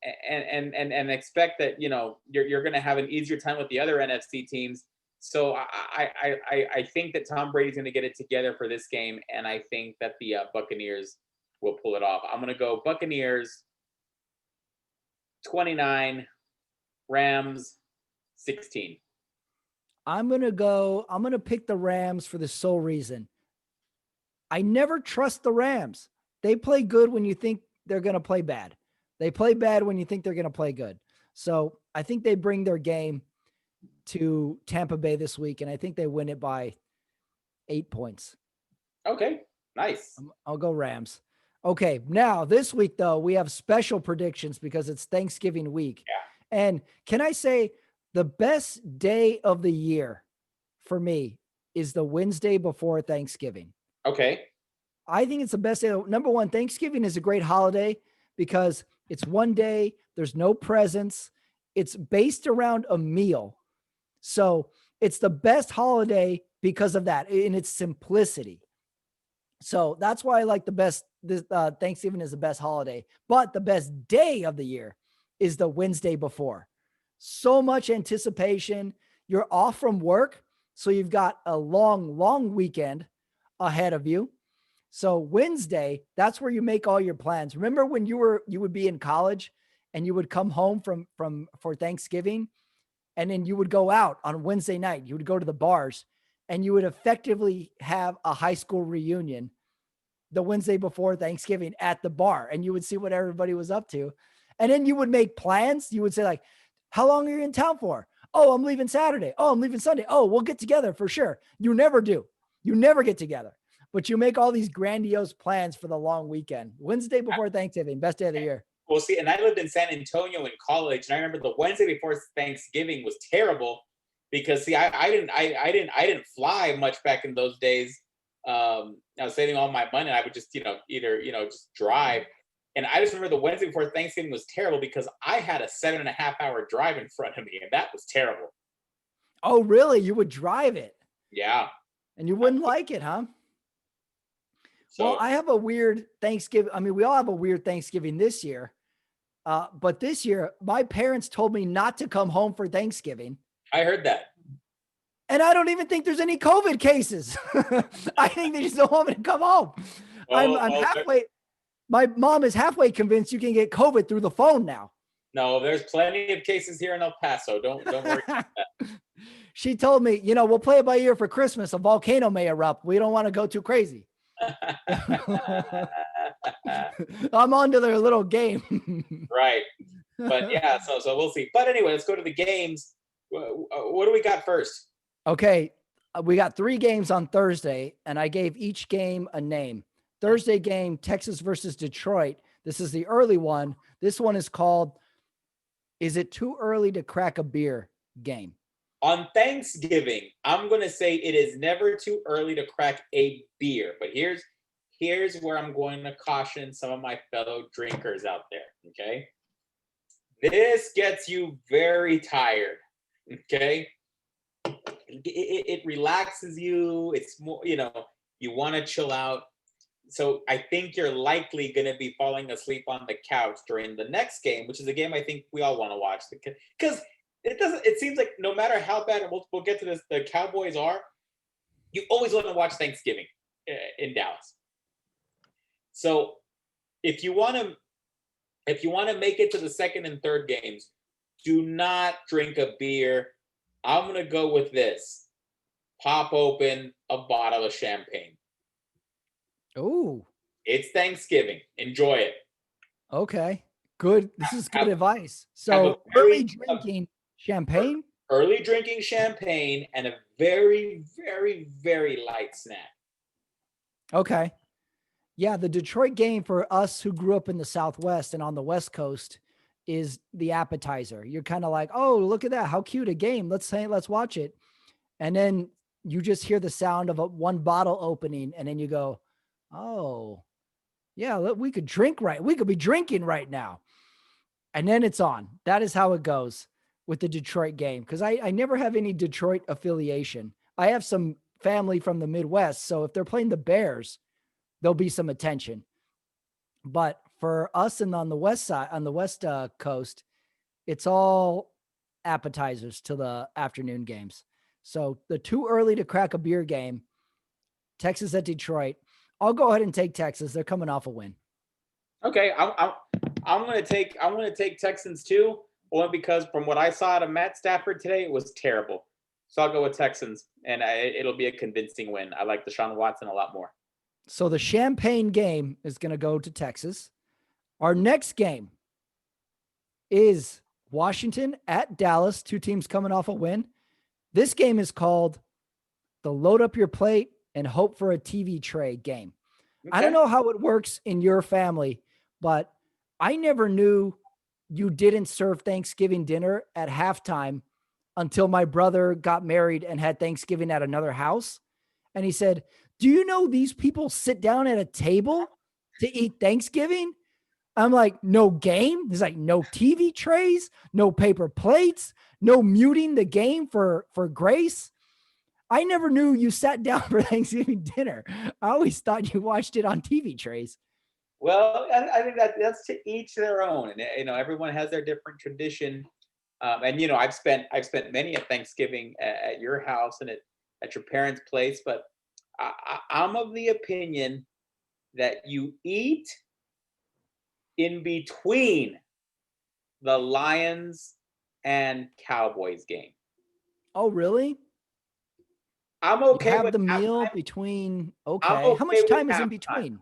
expect that you're going to have an easier time with the other NFC teams. So I think that Tom Brady's going to get it together for this game, and I think that the Buccaneers will pull it off. I'm going to go Buccaneers 29, Rams 16. I'm going to pick the Rams for the sole reason. I never trust the Rams. They play good when you think they're going to play bad. They play bad when you think they're going to play good. So I think they bring their game to Tampa Bay this week, and I think they win it by 8 points. Okay, nice. I'll go Rams. Okay, now this week, though, we have special predictions because it's Thanksgiving week. Yeah. And can I say the best day of the year for me is the Wednesday before Thanksgiving. Okay. I think it's the best day. Number one, Thanksgiving is a great holiday because it's one day. There's no presents. It's based around a meal. So it's the best holiday because of that in its simplicity. So that's why I like Thanksgiving is the best holiday, but the best day of the year is the Wednesday before. So much anticipation. You're off from work, so you've got a long, long weekend ahead of you. So Wednesday, that's where you make all your plans. Remember when you would be in college and you would come home for Thanksgiving, and then you would go out on Wednesday night. You would go to the bars and you would effectively have a high school reunion the Wednesday before Thanksgiving at the bar, and you would see what everybody was up to. And then you would make plans. You would say, like, how long are you in town for? Oh, I'm leaving Saturday. Oh, I'm leaving Sunday. Oh, we'll get together for sure. You never do. You never get together, but you make all these grandiose plans for the long weekend. Wednesday before Thanksgiving, best day of the year. Well, see, and I lived in San Antonio in college, and I remember the Wednesday before Thanksgiving was terrible because, see, I didn't fly much back in those days. I was saving all my money, and I would just, either just drive. And I just remember the Wednesday before Thanksgiving was terrible because I had a 7.5 hour drive in front of me, and that was terrible. Oh, really? You would drive it? Yeah. And you wouldn't like it, huh? So, well, I have a weird Thanksgiving. I mean, we all have a weird Thanksgiving this year. But this year, my parents told me not to come home for Thanksgiving. I heard that. And I don't even think there's any COVID cases. I think they just don't want me to come home. I'm halfway. My mom is halfway convinced you can get COVID through the phone now. No, there's plenty of cases here in El Paso. Don't worry about that. She told me, we'll play it by ear for Christmas. A volcano may erupt. We don't want to go too crazy. I'm on to their little game. Right. But yeah, so we'll see. But anyway, let's go to the games. What do we got first? Okay. We got 3 games on Thursday, and I gave each game a name. Thursday game, Texas versus Detroit. This is the early one. This one is called, Is It Too Early to Crack a Beer game. On Thanksgiving, I'm going to say it is never too early to crack a beer. But here's where I'm going to caution some of my fellow drinkers out there, okay? This gets you very tired, okay? It relaxes you. It's more, you want to chill out. So I think you're likely going to be falling asleep on the couch during the next game, which is a game I think we all want to watch. Because it seems like no matter how bad, and we'll get to this, the Cowboys are, you always want to watch Thanksgiving in Dallas. So if you want to make it to the second and third games, do not drink a beer. I'm going to go with this. Pop open a bottle of champagne. Oh. It's Thanksgiving. Enjoy it. Okay. Good. This is good advice. So early drinking champagne? Early drinking champagne and a very, very, very light snack. Okay. Yeah, the Detroit game for us who grew up in the Southwest and on the West Coast is the appetizer. You're kind of like, oh, look at that. How cute a game. Let's watch it. And then you just hear the sound of one bottle opening, and then you go, oh, yeah, we could drink right. We could be drinking right now. And then it's on. That is how it goes with the Detroit game. Because I never have any Detroit affiliation. I have some family from the Midwest. So if they're playing the Bears, there'll be some attention. But for us and on the West side, on the West Coast, it's all appetizers to the afternoon games. So the too early to crack a beer game, Texas at Detroit. I'll go ahead and take Texas. They're coming off a win. Okay, I'm going to take Texans too, only because from what I saw out of Matt Stafford today, it was terrible. So I'll go with Texans, and it'll be a convincing win. I like Deshaun Watson a lot more. So the Champagne game is going to go to Texas. Our next game is Washington at Dallas, 2 teams coming off a win. This game is called the Load Up Your Plate and Hope for a TV Tray game. Okay. I don't know how it works in your family, but I never knew you didn't serve Thanksgiving dinner at halftime until my brother got married and had Thanksgiving at another house. And he said, do you know these people sit down at a table to eat Thanksgiving? I'm like, no game? He's like, no TV trays, no paper plates, no muting the game for grace. I never knew you sat down for Thanksgiving dinner. I always thought you watched it on TV trays. Well, I think that's to each their own, and everyone has their different tradition. And I've spent many a Thanksgiving at your house and at your parents' place, but I'm of the opinion that you eat in between the Lions and Cowboys game. Oh, really? I'm You okay have with the meal halftime. between. I'm Okay. How okay much with time is in halftime. between?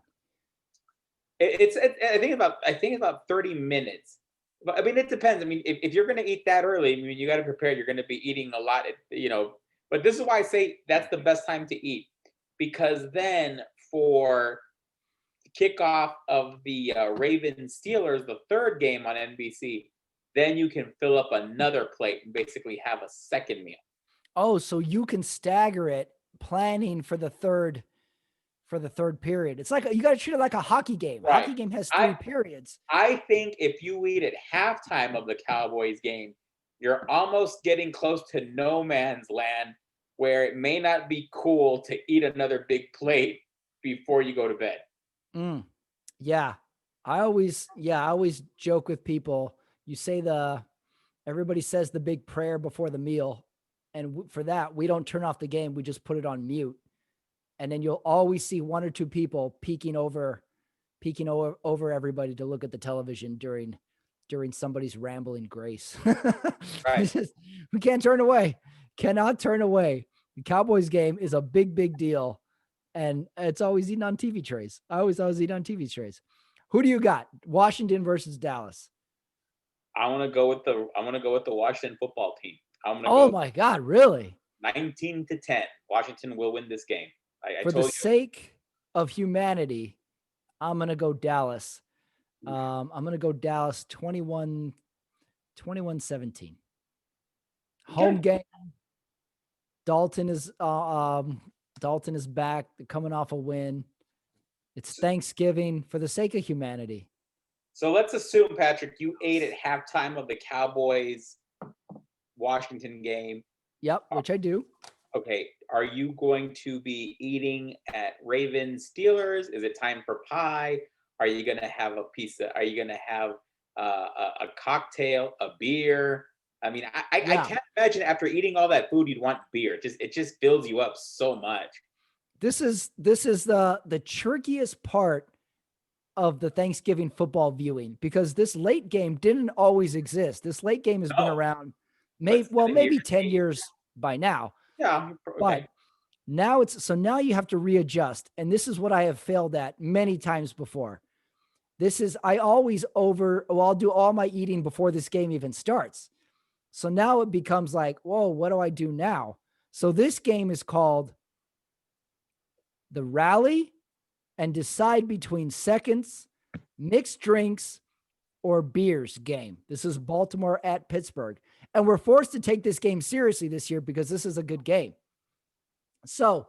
I think about 30 minutes. But I mean, it depends. I mean, if you're going to eat that early, I mean, you got to prepare. You're going to be eating a lot, But this is why I say that's the best time to eat, because then for kickoff of the Ravens Steelers, the third game on NBC, then you can fill up another plate and basically have a second meal. Oh, so you can stagger it, planning for the third period. It's like you got to treat it like a hockey game. Right. Hockey game has three I periods. I think if you eat at halftime of the Cowboys game, you're almost getting close to no man's land where it may not be cool to eat another big plate before you go to bed. Mm, yeah. I always joke with people. You say everybody says the big prayer before the meal. And for that, we don't turn off the game. We just put it on mute. And then you'll always see one or two people peeking over everybody to look at the television during somebody's rambling grace. Right. We can't turn away. Cannot turn away. The Cowboys game is a big, big deal. And it's always eaten on TV trays. I always eat on TV trays. Who do you got? Washington versus Dallas. I want to go with the Washington football team. I'm gonna Oh go my God, really? 19-10. Washington will win this game. I For the told you. sake of humanity, I'm gonna go Dallas. I'm gonna go Dallas 21-17. Home Okay. game. Dalton is back. They're coming off a win. It's Thanksgiving. For the sake of humanity. So let's assume, Patrick, you ate at halftime of the Cowboys Washington game. Yep, which I do. Okay, are you going to be eating at Ravens Steelers? Is it time for pie? Are you going to have a pizza? Are you going to have a cocktail, a beer? I mean, I Yeah. can't imagine after eating all that food you'd want beer. It just fills you up so much. This is the trickiest part of the Thanksgiving football viewing, because this late game didn't always exist. This late game has been No, around but 7 years, maybe 10 8 years years. by now. Yeah, But okay. now you have to readjust. And this is what I have failed at many times before. I'll do all my eating before this game even starts. So now it becomes like, whoa, what do I do now? So this game is called the rally and decide between seconds, mixed drinks, or beers game. This is Baltimore at Pittsburgh. And we're forced to take this game seriously this year because this is a good game. So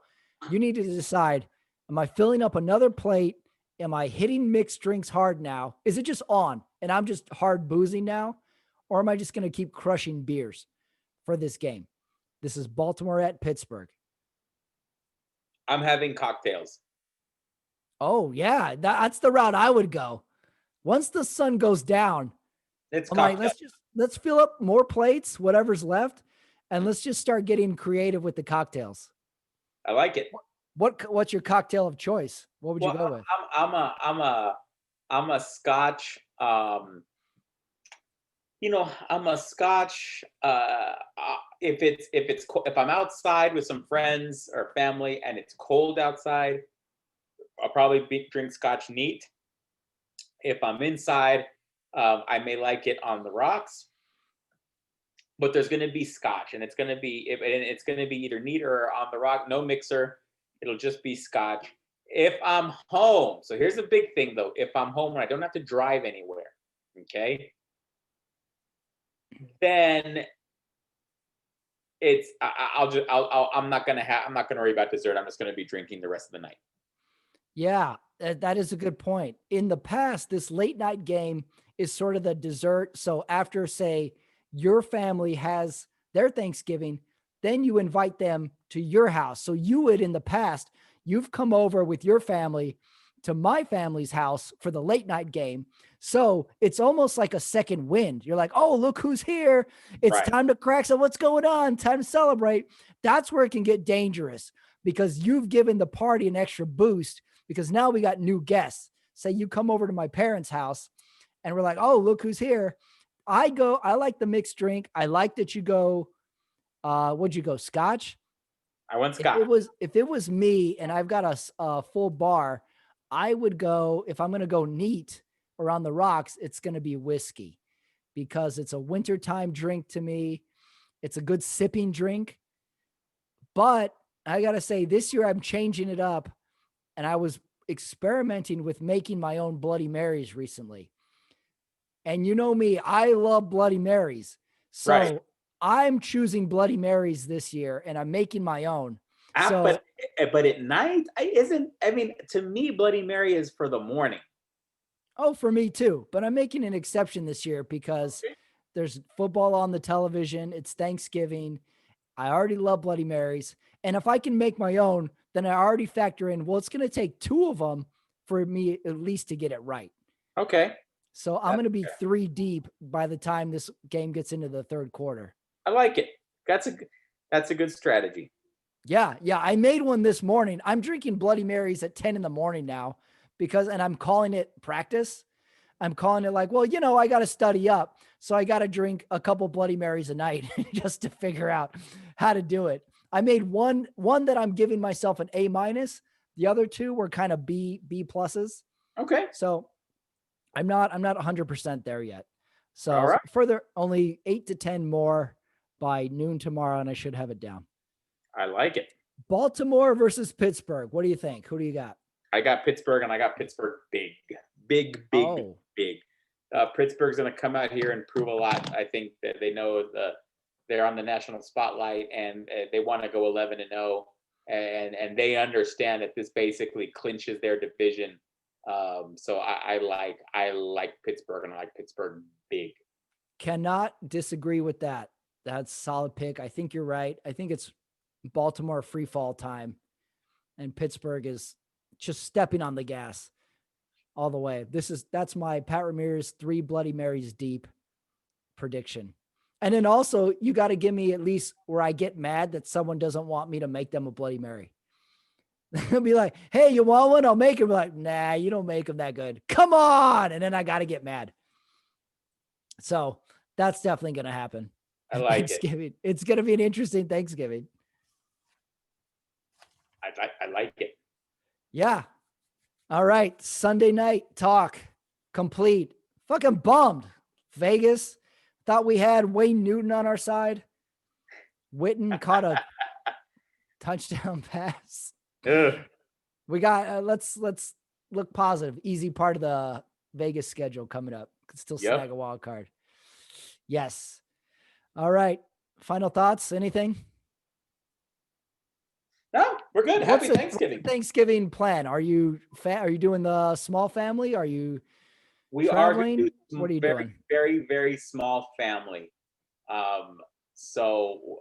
you need to decide, am I filling up another plate? Am I hitting mixed drinks hard now? Is it just on and I'm just hard boozing now? Or am I just going to keep crushing beers for this game? This is Baltimore at Pittsburgh. I'm having cocktails. Oh, yeah, that's the route I would go. Once the sun goes down, It's I'm like, cocktail. let's fill up more plates, whatever's left, and let's just start getting creative with the cocktails. I like it. What's your cocktail of choice? What would you go Well, with? I'm a Scotch. I'm a Scotch. If I'm outside with some friends or family and it's cold outside, I'll probably drink Scotch neat. If I'm inside, I may like it on the rocks. But there's going to be Scotch, and it's going to be either neat or on the rock. No mixer. It'll just be Scotch. If I'm home, so here's the big thing though. If I'm home and I don't have to drive anywhere, okay, then I'm not gonna worry about dessert. I'm just gonna be drinking the rest of the night. Yeah, that is a good point. In the past, this late night game is sort of the dessert. So after, say, your family has their Thanksgiving, then you invite them to your house. So you would, in the past, you've come over with your family to my family's house for the late night game. So it's almost like a second wind. You're like, oh, look who's here. It's Right. time to crack some. What's going on? Time to celebrate. That's where it can get dangerous because you've given the party an extra boost because now we got new guests. Say you come over to my parents' house and we're like, oh, look who's here. I like the mixed drink. I like that you go, what'd you go? Scotch? I went If it Scott. was if it was me and I've got a full bar, I would go, if I'm going to go neat or on the rocks, it's going to be whiskey because it's a wintertime drink to me. It's a good sipping drink. But I got to say, this year I'm changing it up and I was experimenting with making my own Bloody Marys recently. And you know me, I love Bloody Marys. Right. So I'm choosing Bloody Marys this year and I'm making my own. Ah, So, but at night, I mean, to me, Bloody Mary is for the morning. oh, for me too. But I'm making an exception this year because Okay. there's football on the television. It's Thanksgiving. I already love Bloody Marys. And if I can make my own, then I already factor in, well, it's going to take two of them for me at least to get it right. Okay. So I'm That's going to be fair. 3 deep by the time this game gets into the third quarter. I like it. That's a good strategy. Yeah. Yeah. I made one this morning. I'm drinking Bloody Marys at 10 in the morning now and I'm calling it practice. I'm calling it like, well, I got to study up. So I got to drink a couple Bloody Marys a night just to figure out how to do it. I made one that I'm giving myself an A minus. The other two were kind of B pluses. Okay. So I'm not 100% there yet. All So right. further, only 8 to 10 more by noon tomorrow, and I should have it down. I like it. Baltimore versus Pittsburgh. What do you think? Who do you got? I got Pittsburgh, and I got Pittsburgh big, big, big, big, Oh, big. Pittsburgh's going to come out here and prove a lot. I think that they know they're on the national spotlight, and they want to go 11-0, and they understand that this basically clinches their division. So I like Pittsburgh, and I like Pittsburgh big. cannot disagree with that. That's a solid pick. I think you're right. I think it's Baltimore free fall time, and Pittsburgh is just stepping on the gas all the way. That's my Pat Ramirez 3 Bloody Marys deep prediction. And then also you got to give me at least where I get mad that someone doesn't want me to make them a Bloody Mary. They'll be like, hey, you want one? I'll make it. Like, nah, you don't make them that good. Come on. And then I got to get mad. So that's definitely going to happen. I like it. Thanksgiving. It's going to be an interesting Thanksgiving. I like it. Yeah. All right. Sunday night talk complete. Fucking bummed. Vegas. Thought we had Wayne Newton on our side. Witten caught a touchdown pass. Ugh. We got let's look positive. Easy part of the Vegas schedule coming up. Could still Yep. snag a wild card. Yes. All right. Final thoughts? Anything? No, we're good. Happy Thanksgiving. Thanksgiving plan? Are you doing the small family? Are you We traveling? are going to do What are you very, doing? very, very small family. So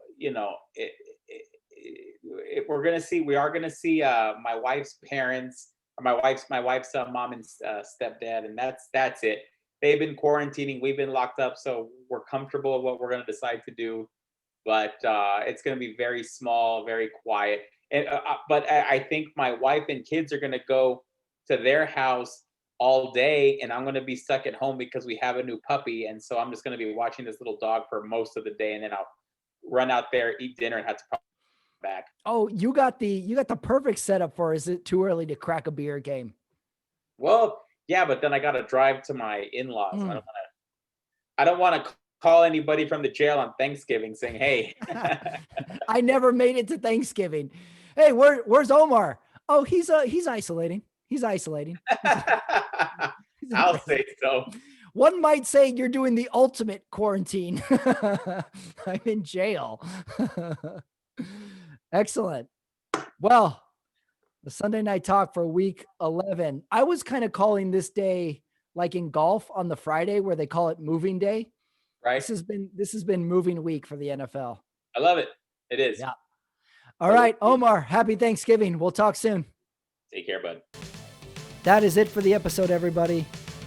if we're gonna see, we are gonna see my wife's parents, or my wife's mom and stepdad, and that's it. They've been quarantining, we've been locked up, so we're comfortable with what we're gonna decide to do. But it's gonna be very small, very quiet. And but I think my wife and kids are gonna go to their house all day, and I'm going to be stuck at home because we have a new puppy, and so I'm just going to be watching this little dog for most of the day, and then I'll run out there, eat dinner, and have to come back. Oh, you got the perfect setup for. Is it too early to crack a beer game? Well, yeah, but then I got to drive to my in-laws. Mm. I don't want to call anybody from the jail on Thanksgiving saying, "Hey." I never made it to Thanksgiving. Hey, where's Omar? Oh, he's isolating. He's isolating. I'll say so. One might say you're doing the ultimate quarantine. I'm in jail. Excellent. Well, the Sunday night talk for week 11. I was kind of calling this day like in golf on the Friday where they call it moving day. Right. This has been moving week for the NFL. I love it. It is. Yeah. All right, Omar, happy Thanksgiving. We'll talk soon. Take care, bud. That is it for the episode, everybody.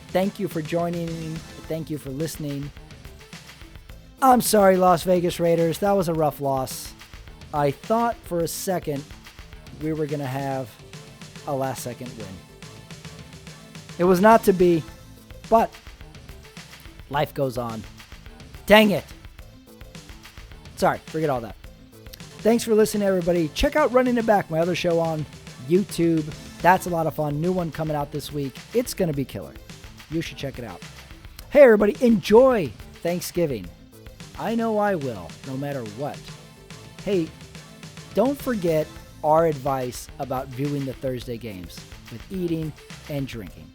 Thank you for joining. Thank you for listening. I'm sorry, Las Vegas Raiders. That was a rough loss. I thought for a second we were going to have a last-second win. It was not to be, but life goes on. Dang it. Sorry, forget all that. Thanks for listening, everybody. Check out Running It Back, my other show on YouTube. That's a lot of fun. New one coming out this week. It's going to be killer. You should check it out. Hey, everybody, enjoy Thanksgiving. I know I will, no matter what. Hey, don't forget our advice about viewing the Thursday games with eating and drinking.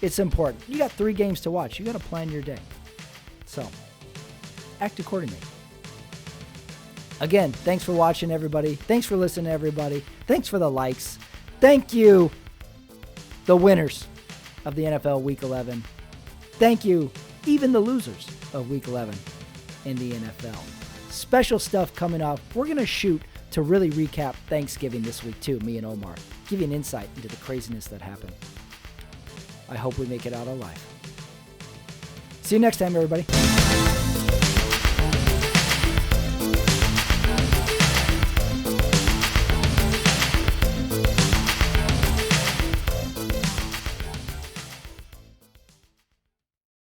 It's important. You got 3 games to watch. You got to plan your day. So, act accordingly. Again, thanks for watching, everybody. Thanks for listening, everybody. Thanks for the likes. Thank you, the winners of the NFL Week 11. Thank you, even the losers of Week 11 in the NFL. Special stuff coming up. We're going to shoot to really recap Thanksgiving this week, too, me and Omar. Give you an insight into the craziness that happened. I hope we make it out alive. See you next time, everybody.